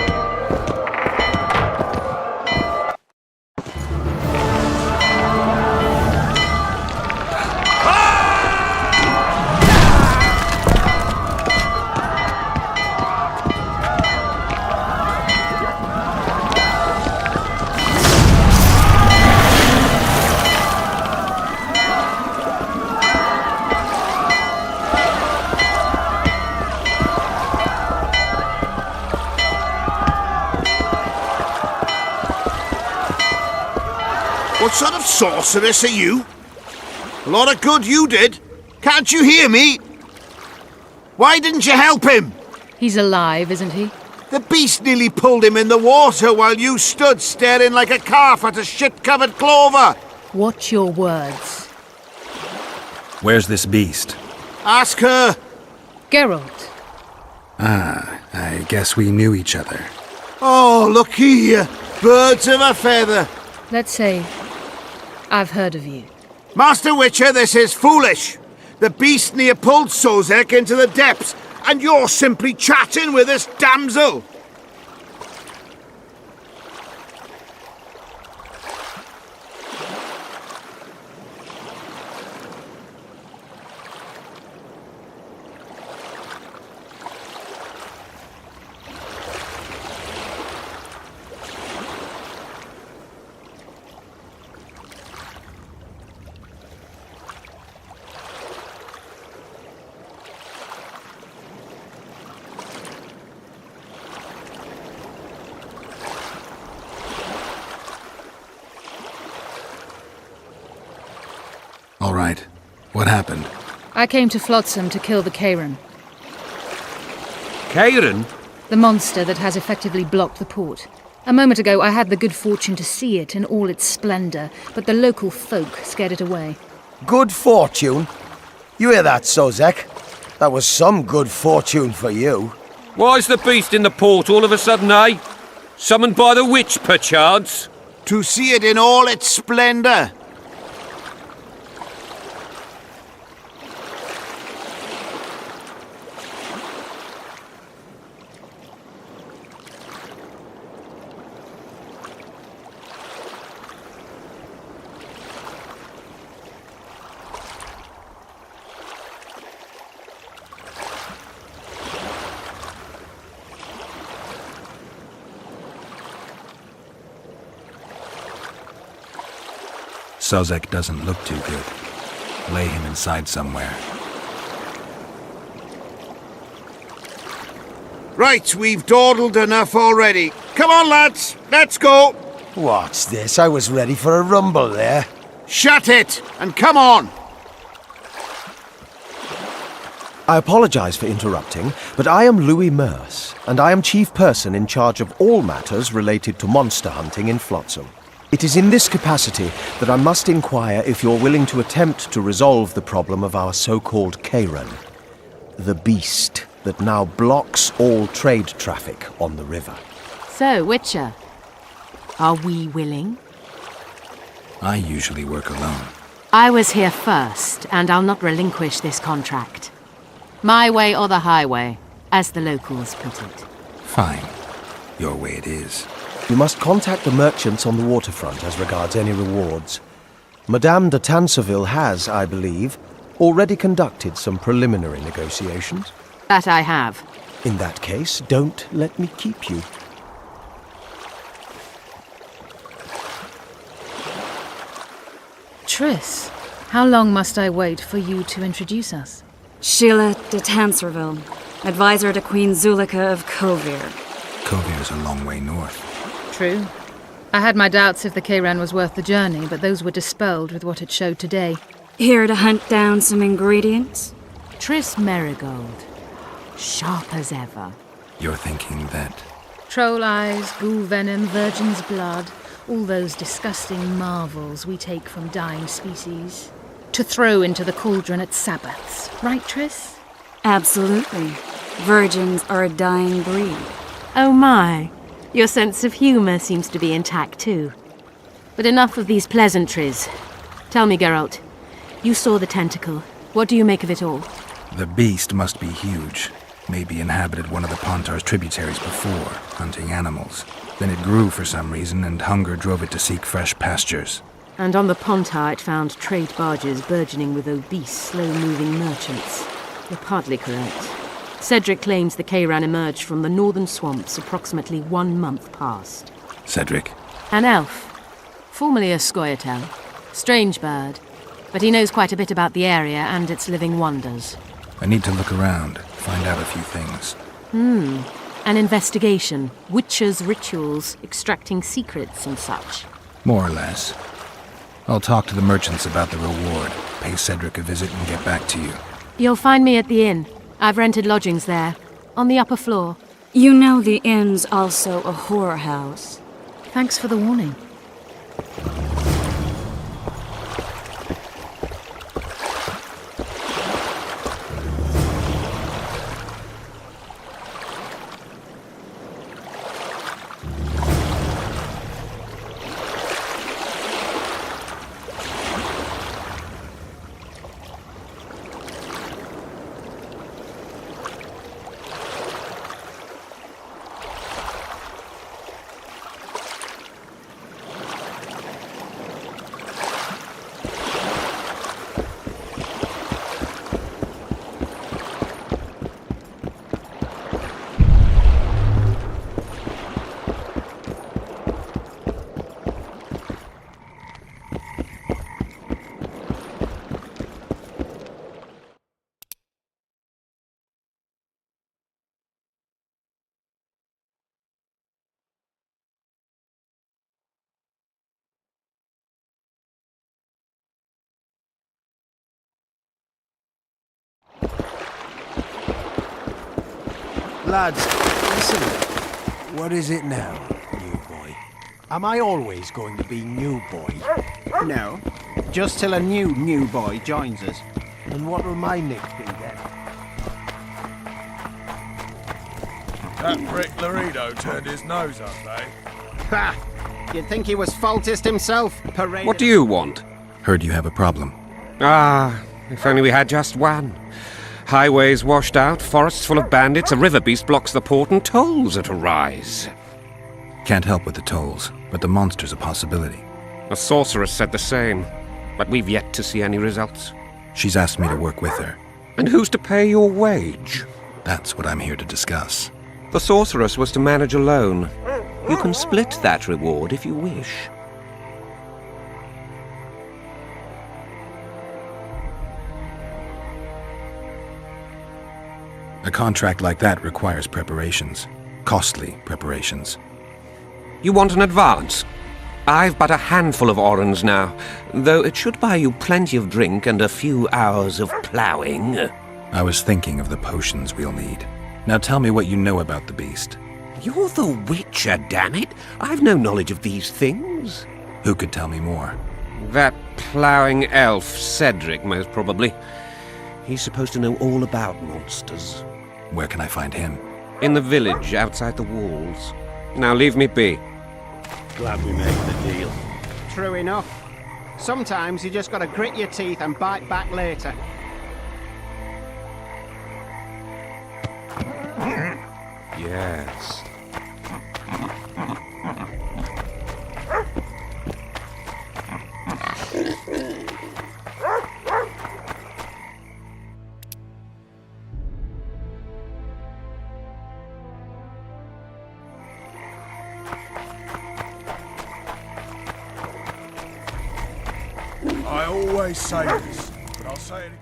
What sort of sorceress are you? A lot of good you did. Can't you hear me? Why didn't you help him? He's alive, isn't he? The beast nearly pulled him in the water while you stood staring like a calf at a shit-covered clover. Watch your words. Where's this beast? Ask her. Geralt. Ah, I guess we knew each other. Oh, look here. Birds of a feather. Let's say I've heard of you. Master Witcher, this is foolish. The beast near pulled Sozek into the depths, and you're simply chatting with this damsel. All right. What happened? I came to Flotsam to kill the Karena, Karen? the monster that has effectively blocked the port. A moment ago, I had the good fortune to see it in all its splendor, but the local folk scared it away. Good fortune? You hear that, Sozek? That was some good fortune for you. Why's the beast in the port all of a sudden, eh? Summoned by the witch, perchance? To see it in all its splendour. Sozek doesn't look too good. Lay him inside somewhere. Right, we've dawdled enough already. Come on, lads, let's go. What's this? I was ready for a rumble there. Shut it, and come on. I apologize for interrupting, but I am Louis Merce, and I am chief person in charge of all matters related to monster hunting in Flotsam. It is in this capacity that I must inquire if you're willing to attempt to resolve the problem of our so-called Karen, the beast that now blocks all trade traffic on the river. So, Witcher, are we willing? I usually work alone. I was here first, and I'll not relinquish this contract. My way or the highway, as the locals put it. Fine. Your way it is. You must contact the merchants on the waterfront as regards any rewards. Madame de Tanseville has, I believe, already conducted some preliminary negotiations. That I have. In that case, don't let me keep you. Triss, how long must I wait for you to introduce us? Sheila de Tanserville, advisor to Queen Zulika of Kovir. Kovir's a long way north. True. I had my doubts if the Karen was worth the journey, but those were dispelled with what it showed today. Here to hunt down some ingredients? Triss Merigold. Sharp as ever. You're thinking that... Troll eyes, ghoul venom, virgin's blood, all those disgusting marvels we take from dying species. To throw into the cauldron at Sabbaths. Right, Triss? Absolutely. Virgins are a dying breed. Oh my. Your sense of humour seems to be intact too. But enough of these pleasantries. Tell me, Geralt, you saw the tentacle. What do you make of it all? The beast must be huge. Maybe inhabited one of the Pontar's tributaries before, hunting animals. Then it grew for some reason, and hunger drove it to seek fresh pastures. And on the Pontar it found trade barges burgeoning with obese, slow-moving merchants. You're partly correct. Cedric claims the Karen emerged from the northern swamps approximately 1 month past. Cedric? An elf. Formerly a Scoia'tael. Strange bird. But he knows quite a bit about the area and its living wonders. I need to look around, find out a few things. An investigation. Witches' rituals, extracting secrets and such. More or less. I'll talk to the merchants about the reward, pay Cedric a visit and get back to you. You'll find me at the inn. I've rented lodgings there, on the upper floor. You know the inn's also a whorehouse. Thanks for the warning. Lads, listen. What is it now, new boy? Am I always going to be new boy? No, just till a new boy joins us. And what will my nick be then? That prick Laredo turned his nose up, eh? Ha! You'd think he was Foltest himself, paraded. What do you want? Heard you have a problem. Ah, if only we had just one. Highways washed out, forests full of bandits, a river beast blocks the port, and tolls at a rise. Can't help with the tolls, but the monster's a possibility. A sorceress said the same, but we've yet to see any results. She's asked me to work with her. And who's to pay your wage? That's what I'm here to discuss. The sorceress was to manage alone. You can split that reward if you wish. A contract like that requires preparations. Costly preparations. You want an advance? I've but a handful of orens now, though it should buy you plenty of drink and a few hours of ploughing. I was thinking of the potions we'll need. Now tell me what you know about the beast. You're the Witcher, damn it! I've no knowledge of these things. Who could tell me more? That ploughing elf, Cedric, most probably. He's supposed to know all about monsters. Where can I find him? In the village, outside the walls. Now leave me be. Glad we made the deal. True enough. Sometimes you just gotta grit your teeth and bite back later. Yes. I always say this, but I'll say it again.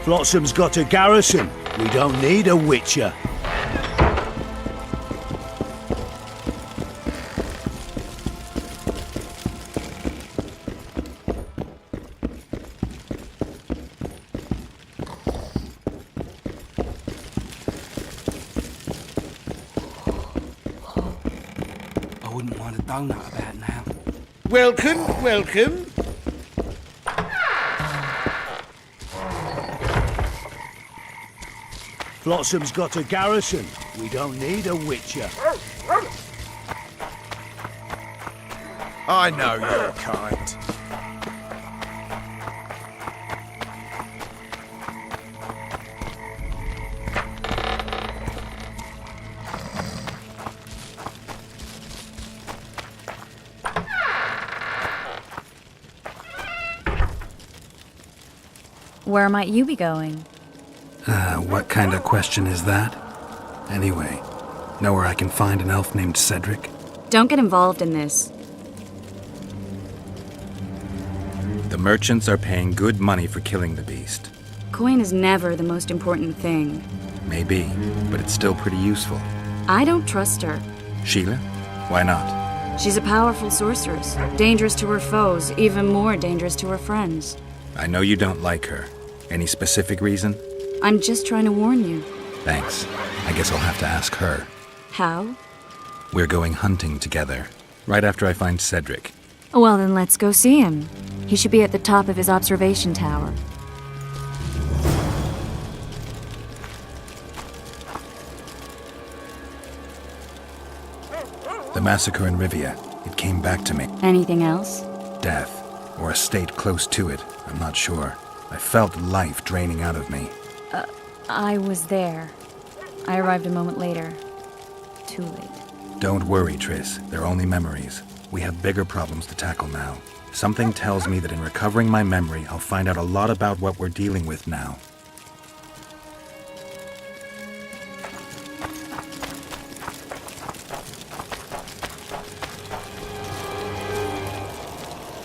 Flotsam's got a garrison. We don't need a witcher. I wouldn't mind a donut about now. Welcome, welcome. Flossam's got a garrison. We don't need a witcher. I know you're kind. Where might you be going? What kind of question is that? Anyway, know where I can find an elf named Cedric? Don't get involved in this. The merchants are paying good money for killing the beast. Coin is never the most important thing. Maybe, but it's still pretty useful. I don't trust her. Sheila? Why not? She's a powerful sorceress. Dangerous to her foes, even more dangerous to her friends. I know you don't like her. Any specific reason? I'm just trying to warn you. Thanks. I guess I'll have to ask her. How? We're going hunting together, right after I find Cedric. Well, then let's go see him. He should be at the top of his observation tower. The massacre in Rivia, it came back to me. Anything else? Death, or a state close to it, I'm not sure. I felt life draining out of me. I was there. I arrived a moment later. Too late. Don't worry, Triss. They're only memories. We have bigger problems to tackle now. Something tells me that in recovering my memory, I'll find out a lot about what we're dealing with now.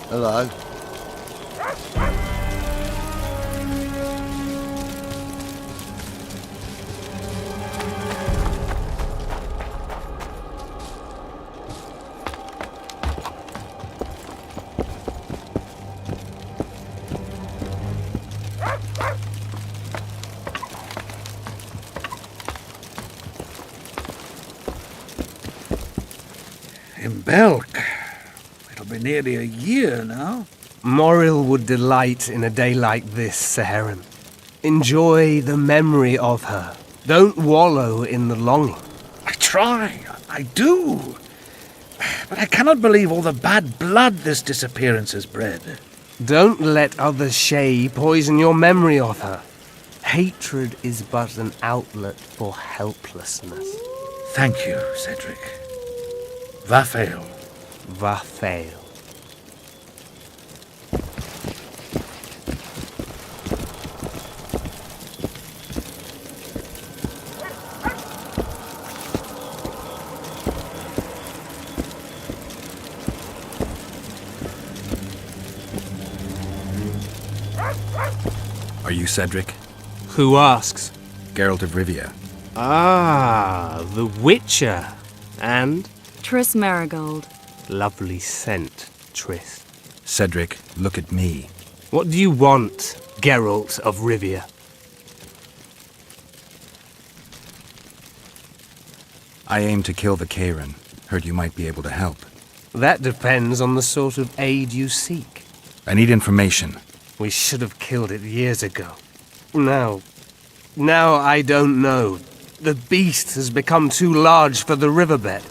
Hello. In Belk. It'll be nearly a year now. Moril would delight in a day like this, Saharan. Enjoy the memory of her. Don't wallow in the longing. I try. I do. But I cannot believe all the bad blood this disappearance has bred. Don't let other Shay poison your memory of her. Hatred is but an outlet for helplessness. Thank you, Cedric. Vafail. Vafail. Are you Cedric? Who asks? Geralt of Rivia. Ah, the Witcher. And? Triss Marigold. Lovely scent, Triss. Cedric, look at me. What do you want, Geralt of Rivia? I aim to kill the Karen. Heard you might be able to help. That depends on the sort of aid you seek. I need information. We should have killed it years ago. Now I don't know. The beast has become too large for the riverbed,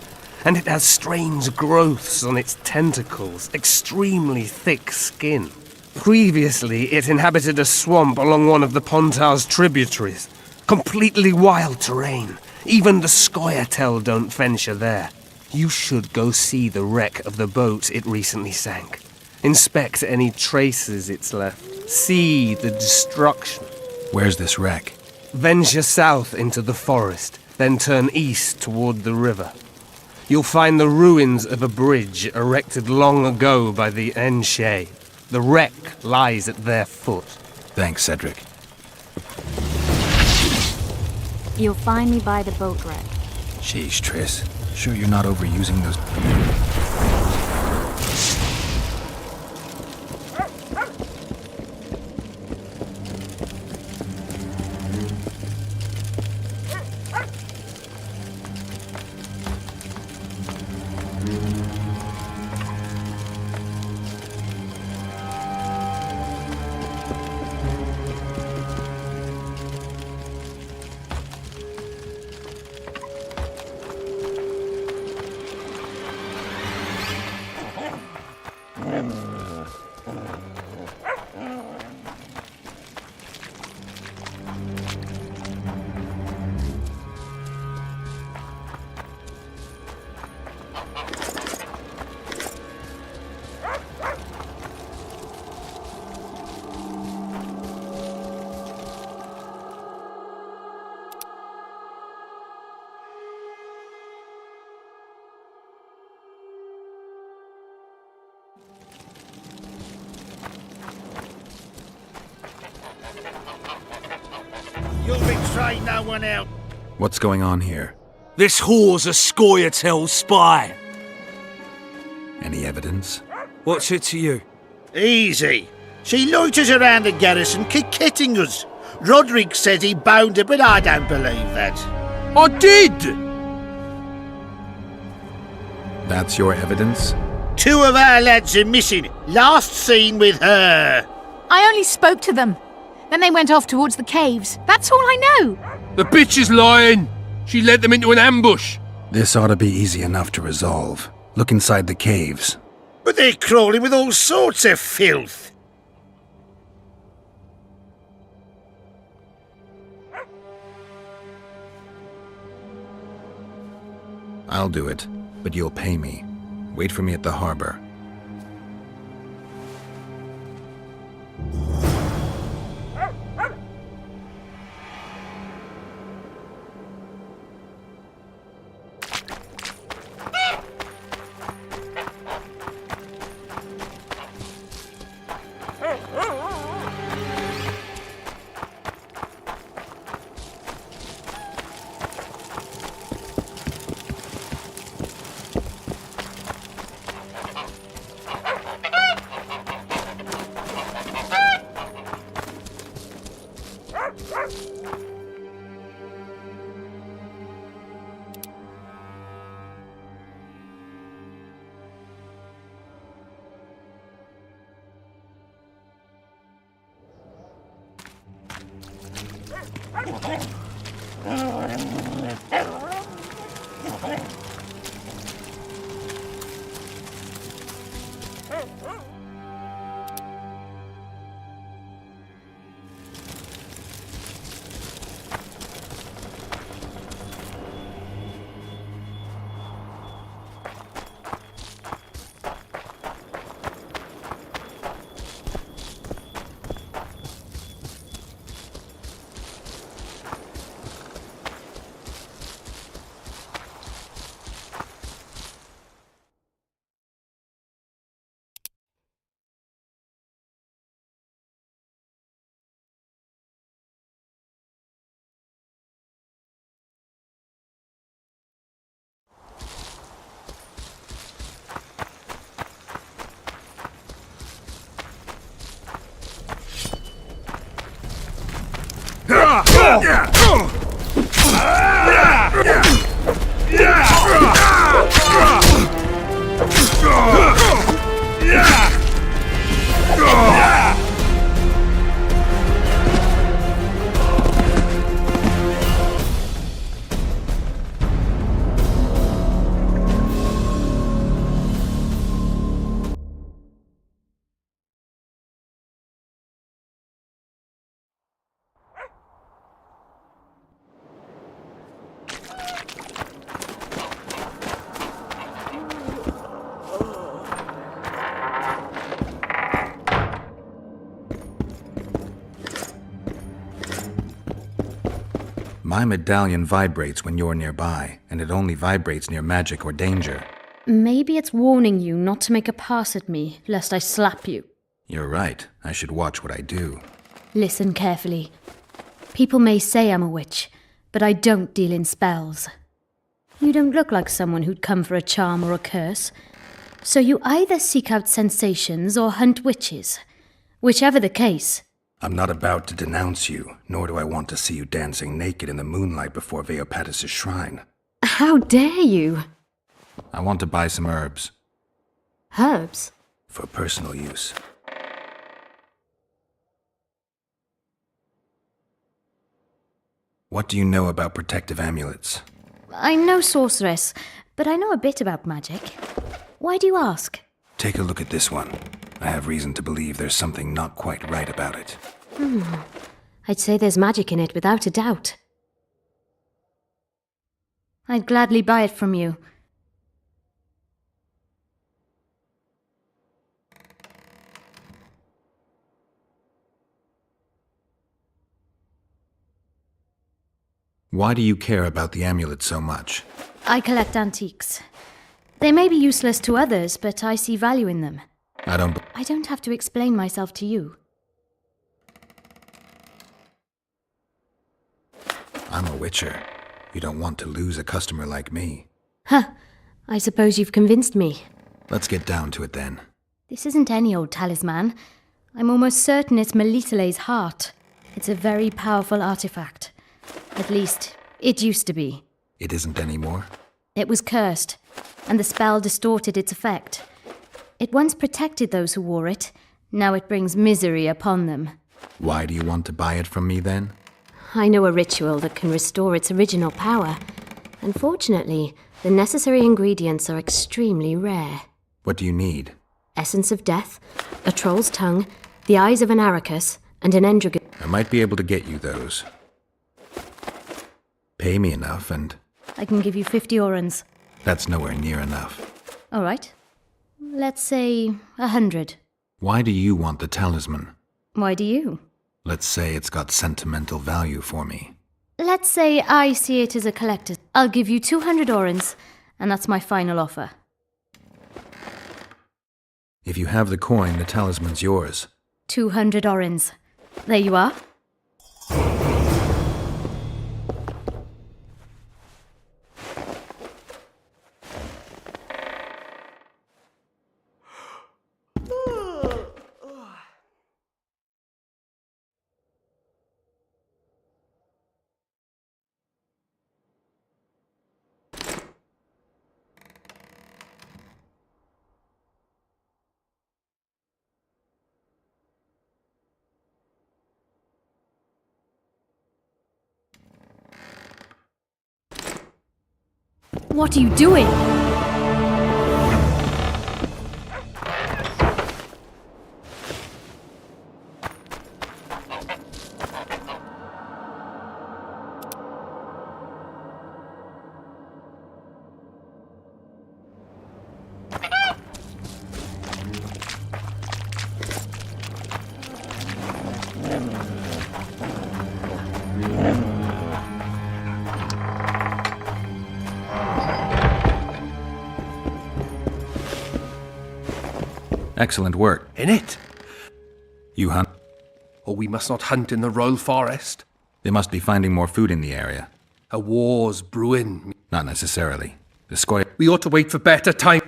and it has strange growths on its tentacles, extremely thick skin. Previously, it inhabited a swamp along one of the Pontar's tributaries. Completely wild terrain. Even the Scoia'tael don't venture there. You should go see the wreck of the boat it recently sank. Inspect any traces it's left. See the destruction. Where's this wreck? Venture south into the forest, then turn east toward the river. You'll find the ruins of a bridge erected long ago by the Enshe. The wreck lies at their foot. Thanks, Cedric. You'll find me by the boat wreck. Sheesh, Triss. Sure you're not overusing those... You'll betray no one else. What's going on here? This whore's a Scoia'tael spy. Any evidence? What's it to you? Easy. She loiters around the garrison kick-kitting us. Roderick says he bound her, but I don't believe that. I did! That's your evidence? 2 of our lads are missing. Last seen with her. I only spoke to them. Then they went off towards the caves. That's all I know. The bitch is lying. She led them into an ambush. This ought to be easy enough to resolve. Look inside the caves. But they're crawling with all sorts of filth. I'll do it, but you'll pay me. Wait for me at the harbor. My medallion vibrates when you're nearby, and it only vibrates near magic or danger. Maybe it's warning you not to make a pass at me, lest I slap you. You're right. I should watch what I do. Listen carefully. People may say I'm a witch, but I don't deal in spells. You don't look like someone who'd come for a charm or a curse. So you either seek out sensations or hunt witches. Whichever the case. I'm not about to denounce you, nor do I want to see you dancing naked in the moonlight before Veopatis' shrine. How dare you? I want to buy some herbs. Herbs? For personal use. What do you know about protective amulets? I'm no sorceress, but I know a bit about magic. Why do you ask? Take a look at this one. I have reason to believe there's something not quite right about it. I'd say there's magic in it without a doubt. I'd gladly buy it from you. Why do you care about the amulet so much? I collect antiques. They may be useless to others, but I see value in them. I don't have to explain myself to you. I'm a witcher. You don't want to lose a customer like me. Huh. I suppose you've convinced me. Let's get down to it then. This isn't any old talisman. I'm almost certain it's Melitele's heart. It's a very powerful artifact. At least, it used to be. It isn't anymore? It was cursed, and the spell distorted its effect. It once protected those who wore it. Now it brings misery upon them. Why do you want to buy it from me then? I know a ritual that can restore its original power. Unfortunately, the necessary ingredients are extremely rare. What do you need? Essence of death, a troll's tongue, the eyes of an aracus, and an endragon. I might be able to get you those. Pay me enough and... I can give you 50 orens. That's nowhere near enough. All right. Let's say 100. Why do you want the talisman? Why do you? Let's say it's got sentimental value for me. Let's say I see it as a collector. I'll give you 200 orens, and that's my final offer. If you have the coin, the talisman's yours. 200 orens. There you are. What are you doing? Excellent work. In it? You hunt? Oh, we must not hunt in the royal forest. They must be finding more food in the area. A war's brewing. Not necessarily. The squire... We ought to wait for better time.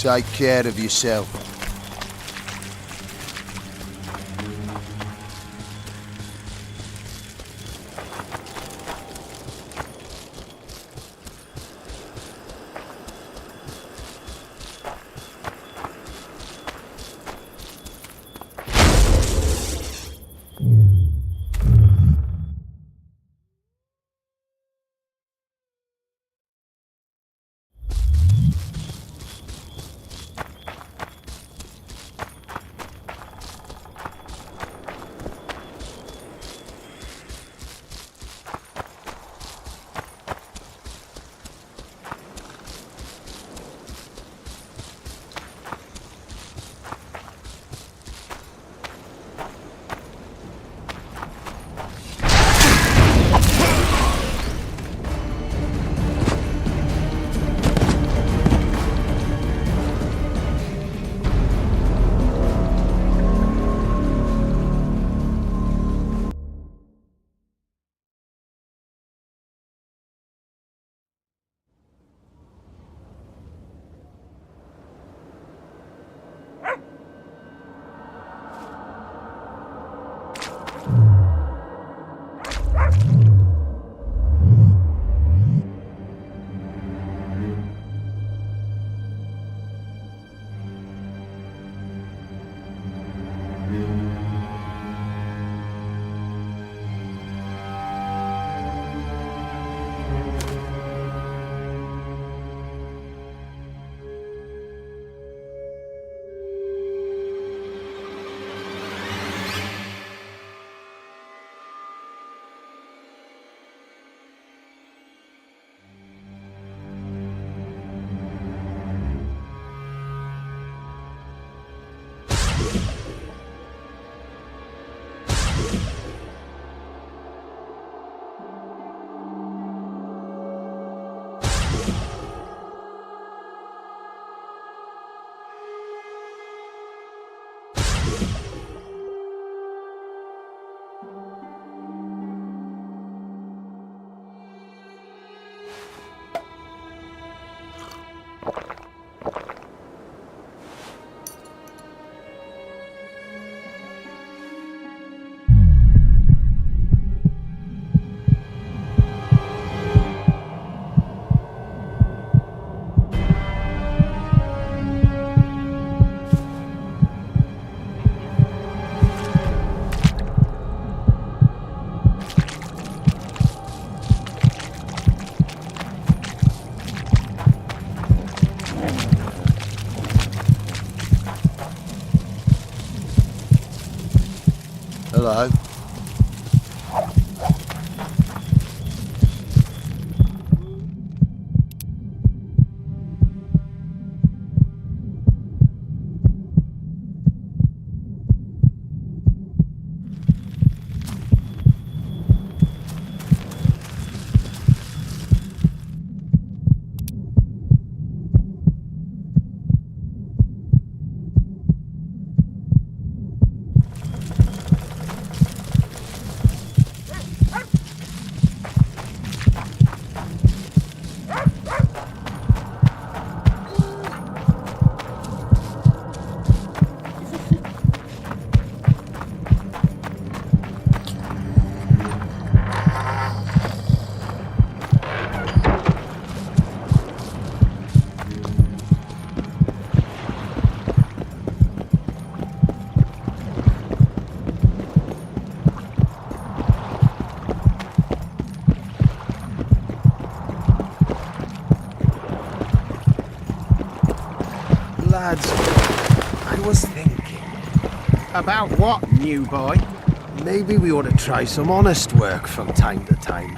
Take care of yourself. Hello. Lads, I was thinking. About what, new boy? Maybe we ought to try some honest work from time to time.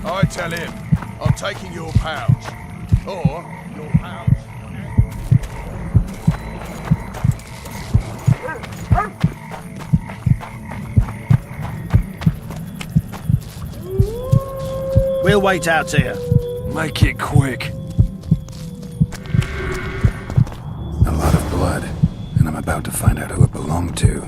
I tell him, I'm taking your pouch. Or your pouch. We'll wait out here. Make it quick. A lot of blood, and I'm about to find out who it belonged to.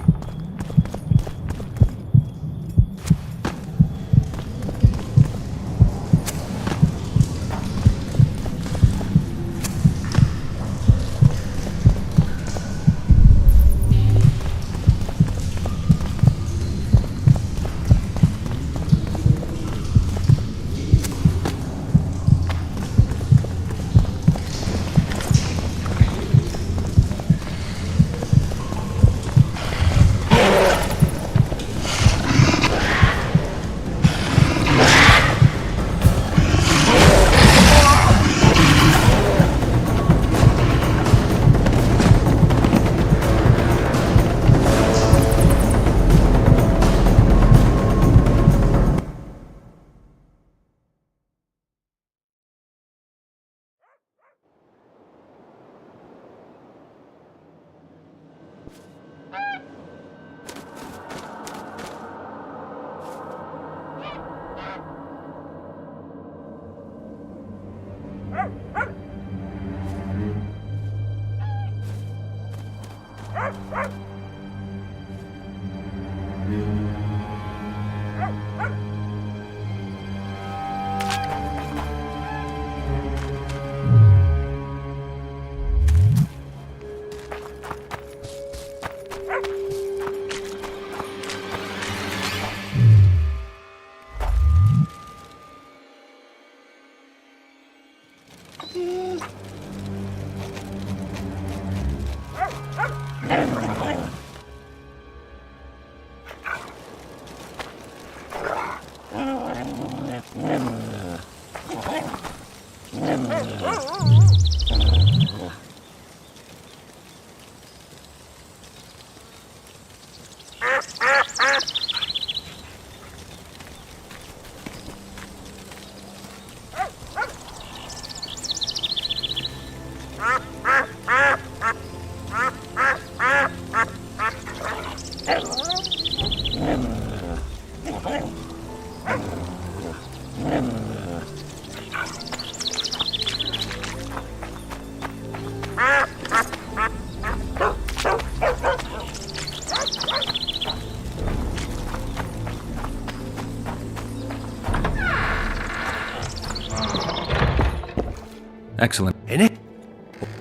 Excellent. In it?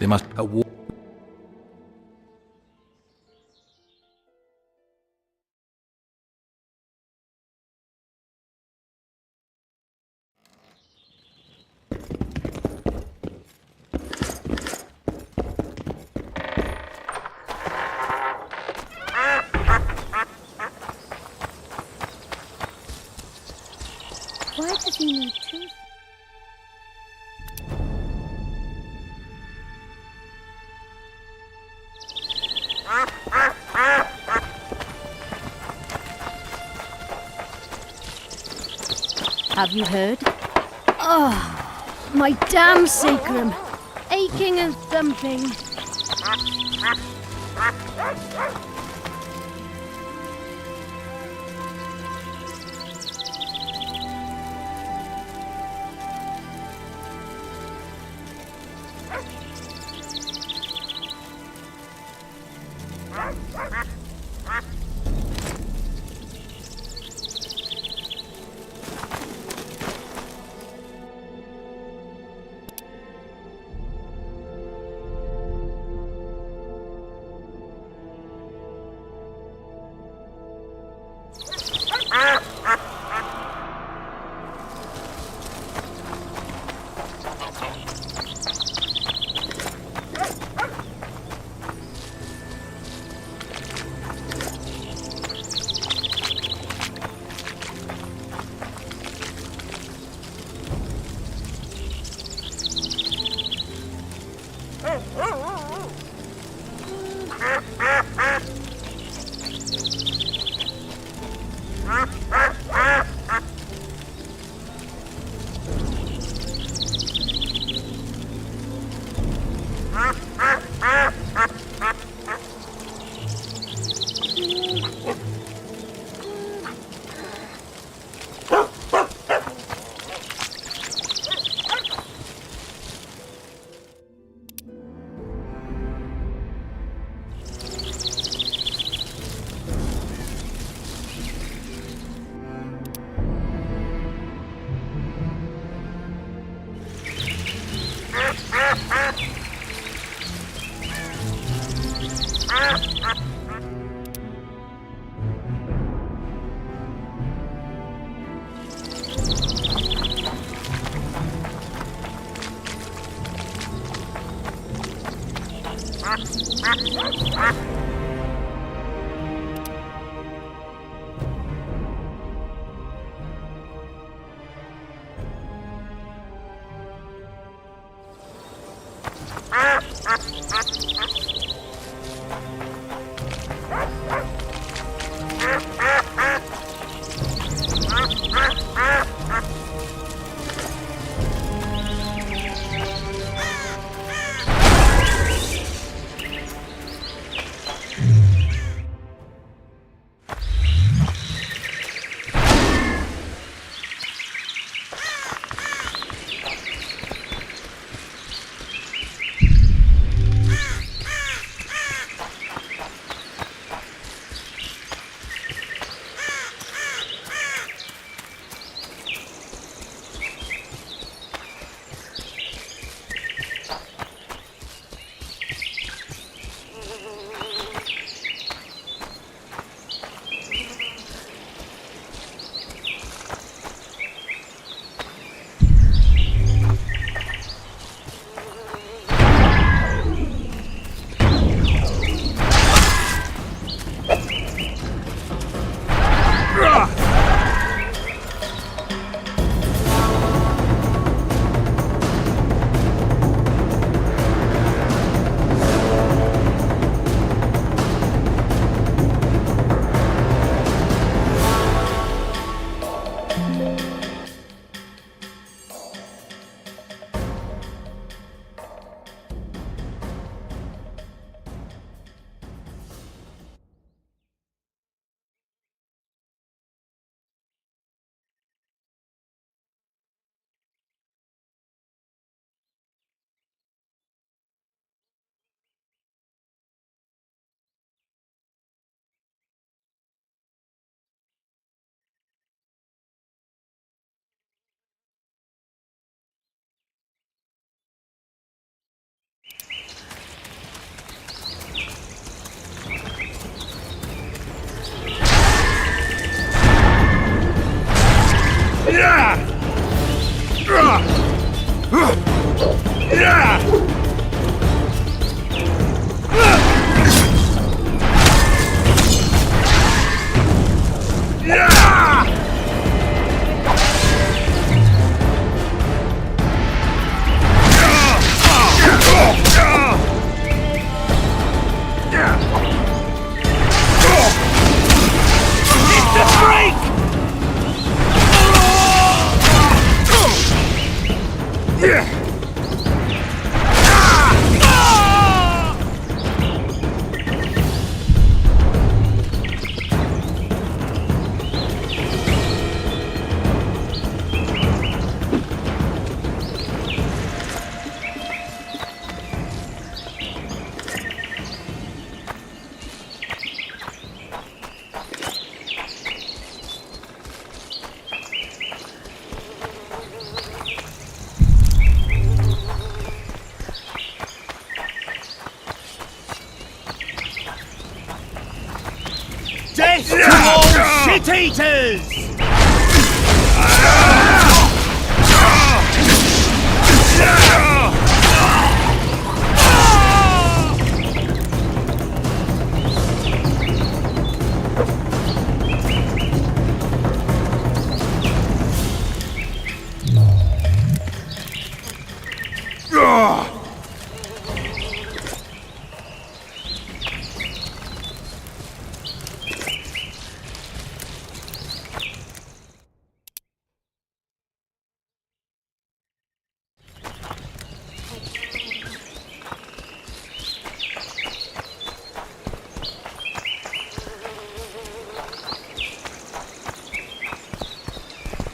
They must... Why does he need two? Have you heard? Oh, my damn sacrum. Aching and thumping. Death to all shit-eaters!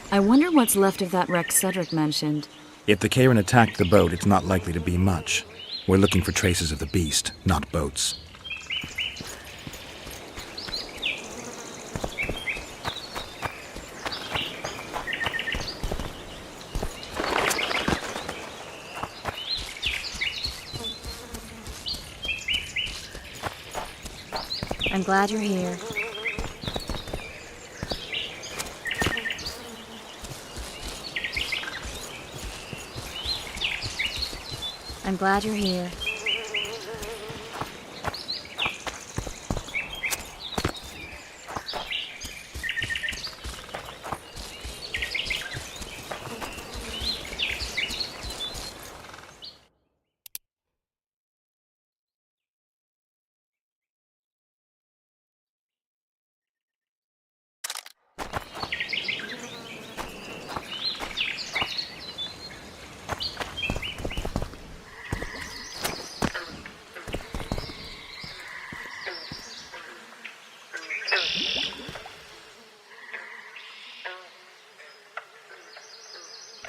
I wonder what's left of that wreck Cedric mentioned. If the Karen attacked the boat, it's not likely to be much. We're looking for traces of the beast, not boats. I'm glad you're here. I'm glad you're here.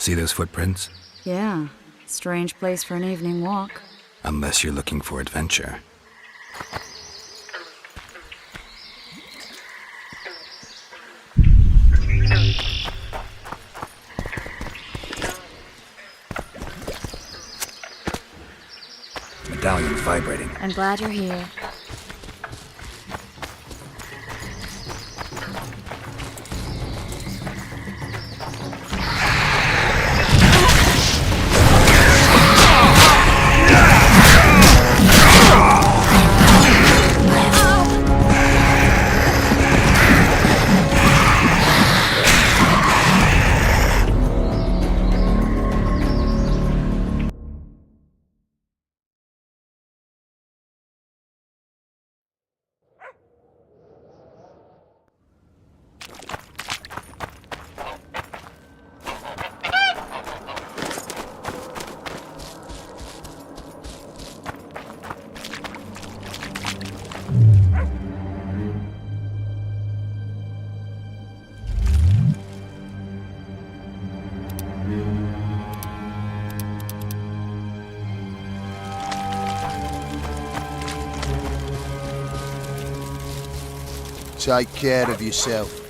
See those footprints? Yeah, strange place for an evening walk. Unless you're looking for adventure. Medallion vibrating. I'm glad you're here. Take care of yourself.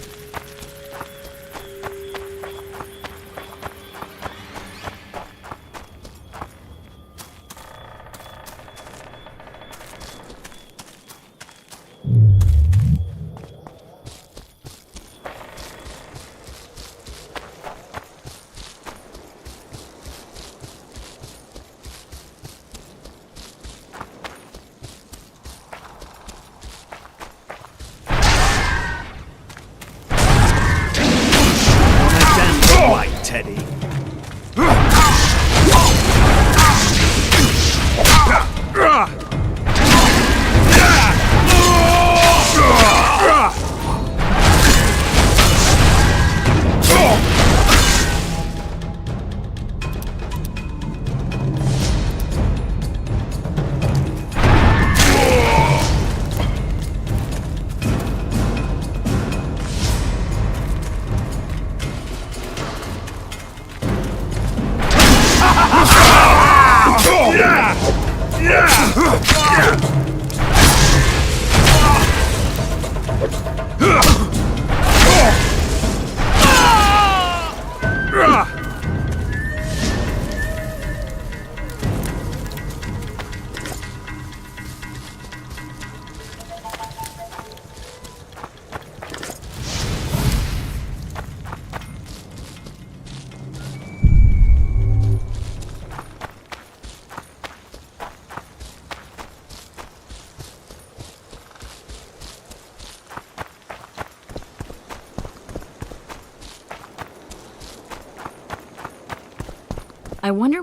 I wonder...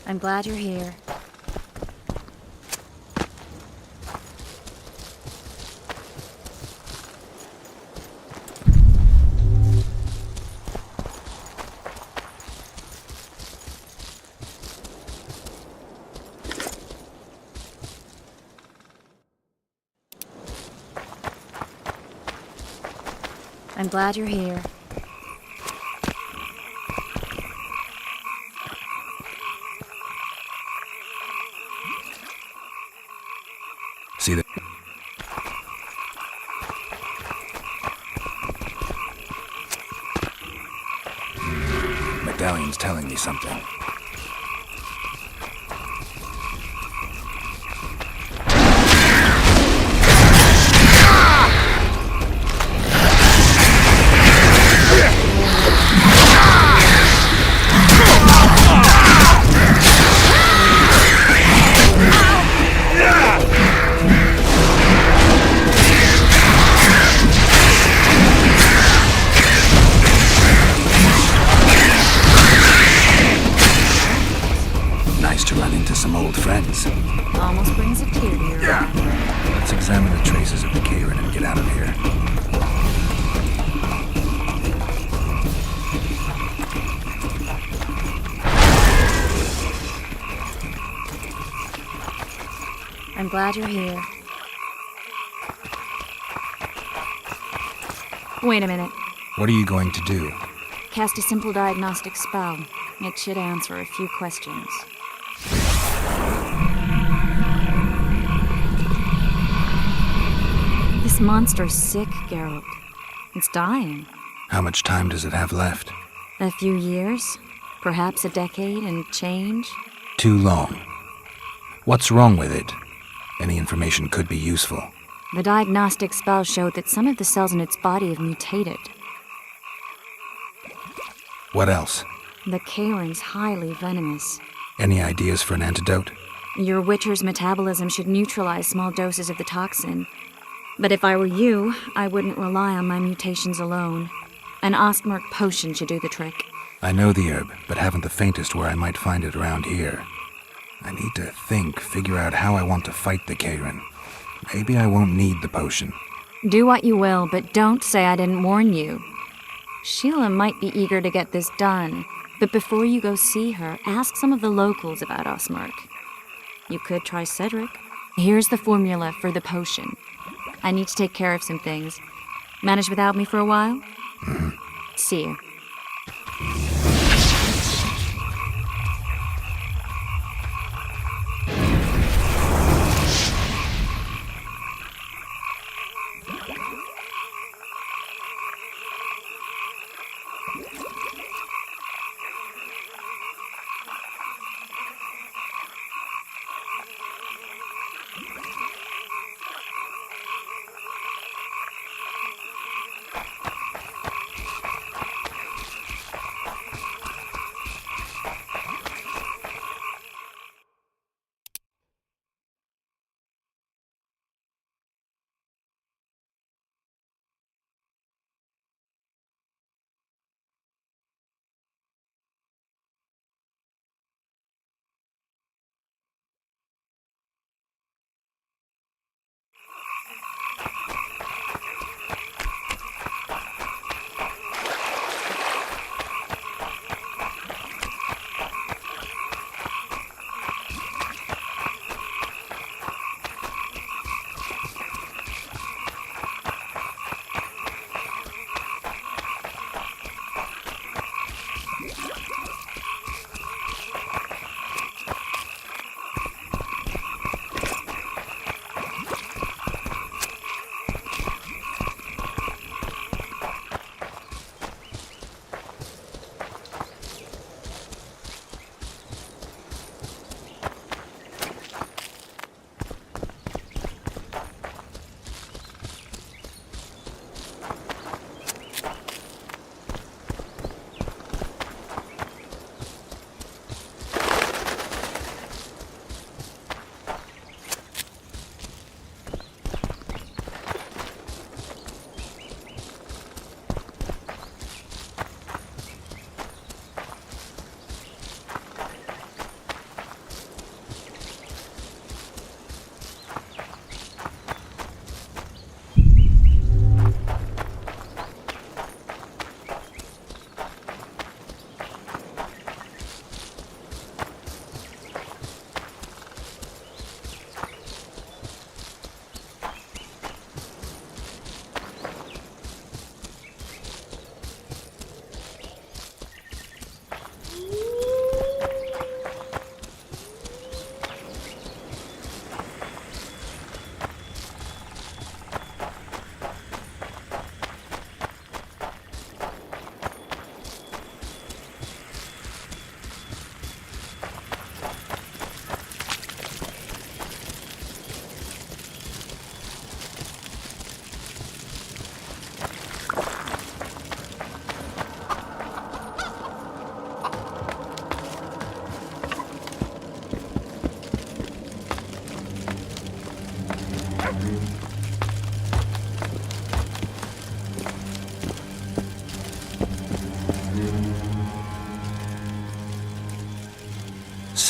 I'm glad you're here. I'm glad you're here. See that? Medallion's telling me something. Some old friends. Almost brings a tear to your eye. Let's examine the traces of the Karen and get out of here. I'm glad you're here. Wait a minute. What are you going to do? Cast a simple diagnostic spell. It should answer a few questions. This monster's sick, Geralt. It's dying. How much time does it have left? A few years? Perhaps a decade and change? Too long. What's wrong with it? Any information could be useful. The diagnostic spell showed that some of the cells in its body have mutated. What else? The Karen's highly venomous. Any ideas for an antidote? Your Witcher's metabolism should neutralize small doses of the toxin. But if I were you, I wouldn't rely on my mutations alone. An Ostmark potion should do the trick. I know the herb, but haven't the faintest where I might find it around here. I need to figure out how I want to fight the Karen. Maybe I won't need the potion. Do what you will, but don't say I didn't warn you. Sheila might be eager to get this done, but before you go see her, ask some of the locals about Ostmark. You could try Cedric. Here's the formula for the potion. I need to take care of some things. Manage without me for a while? Mm-hmm. See you.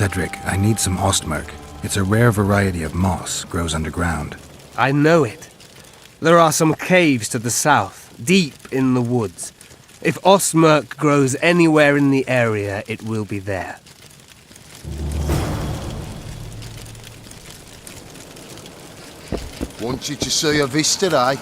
Cedric, I need some ostmerk. It's a rare variety of moss, grows underground. I know it. There are some caves to the south, deep in the woods. If ostmerk grows anywhere in the area, it will be there. Want you to see a vista, eh?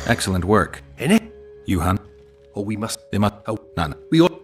Excellent work. You, hun? Oh, we must... Oh, none. We ought...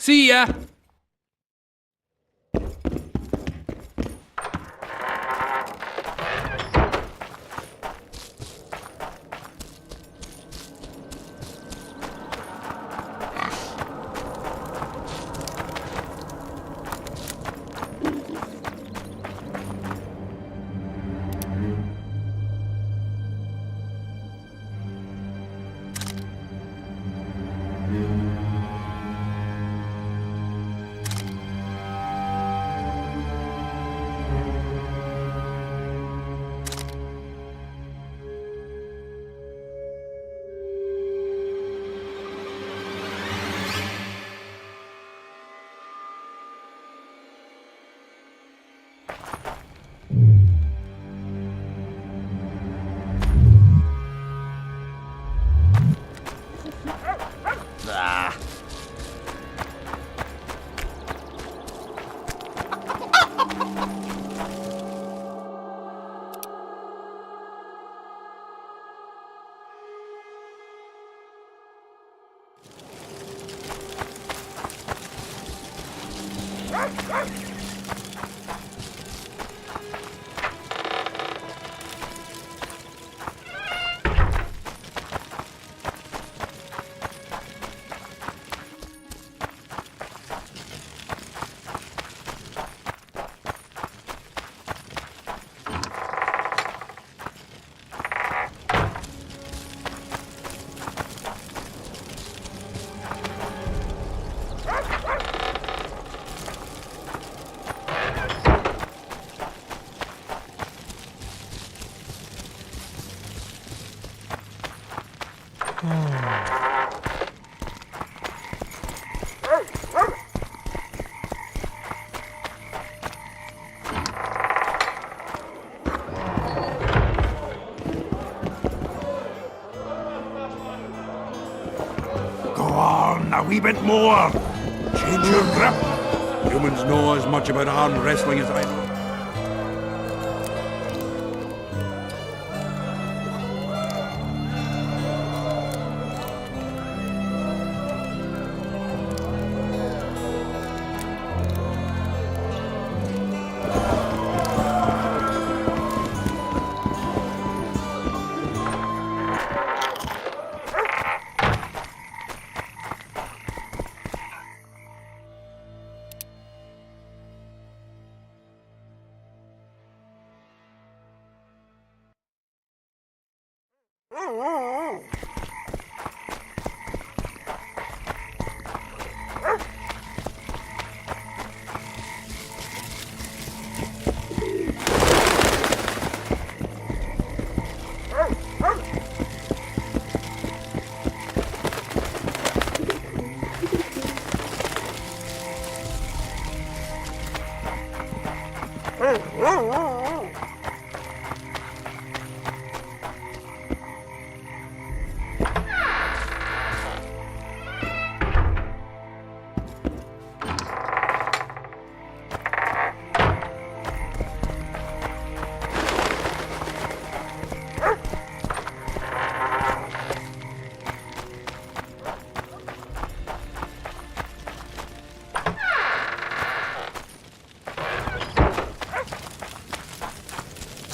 See ya! A wee bit more. Change your grip. Humans know as much about arm wrestling as I know.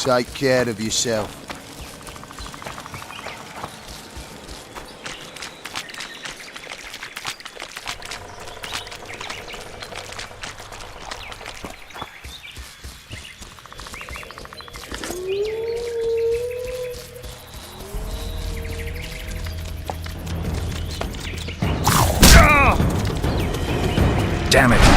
Take care of yourself. Damn it!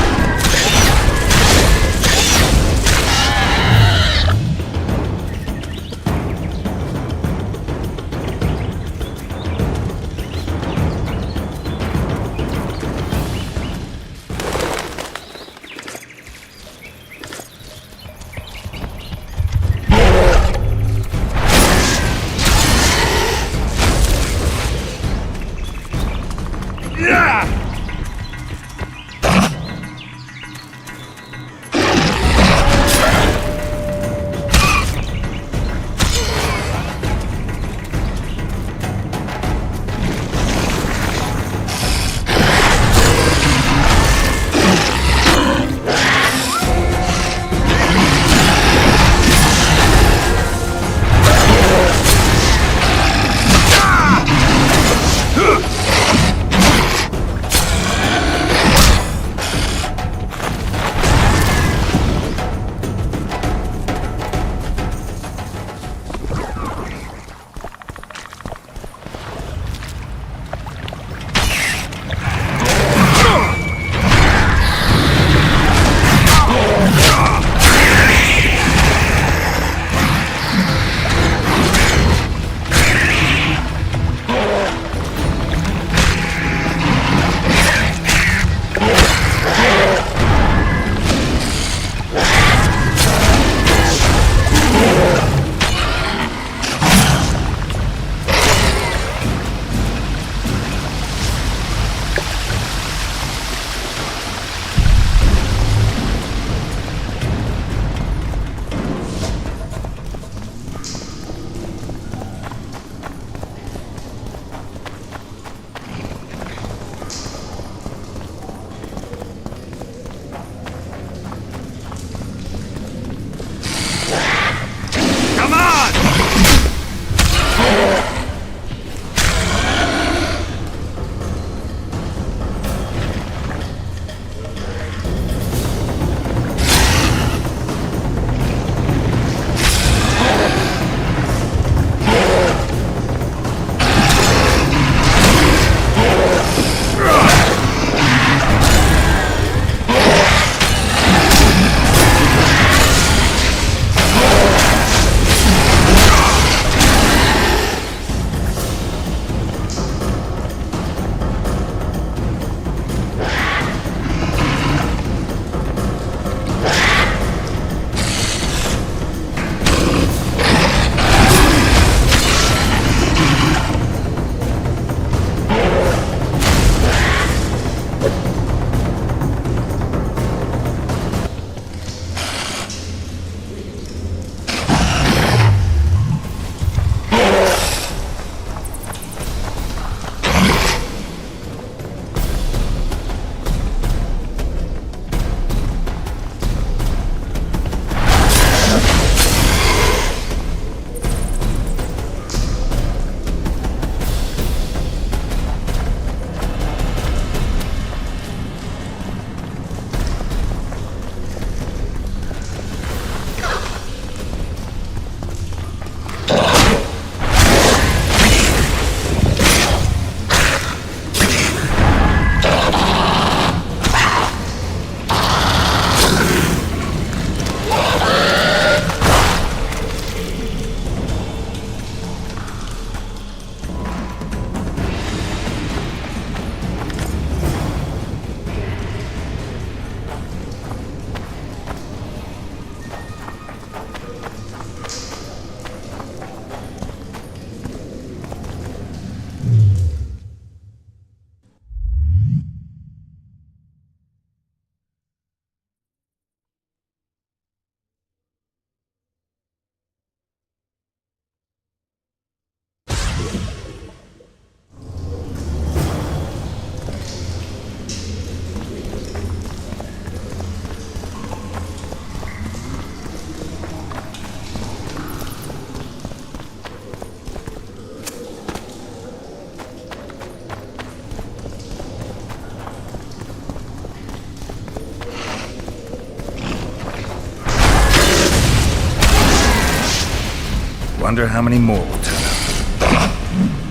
Wonder how many more will turn up.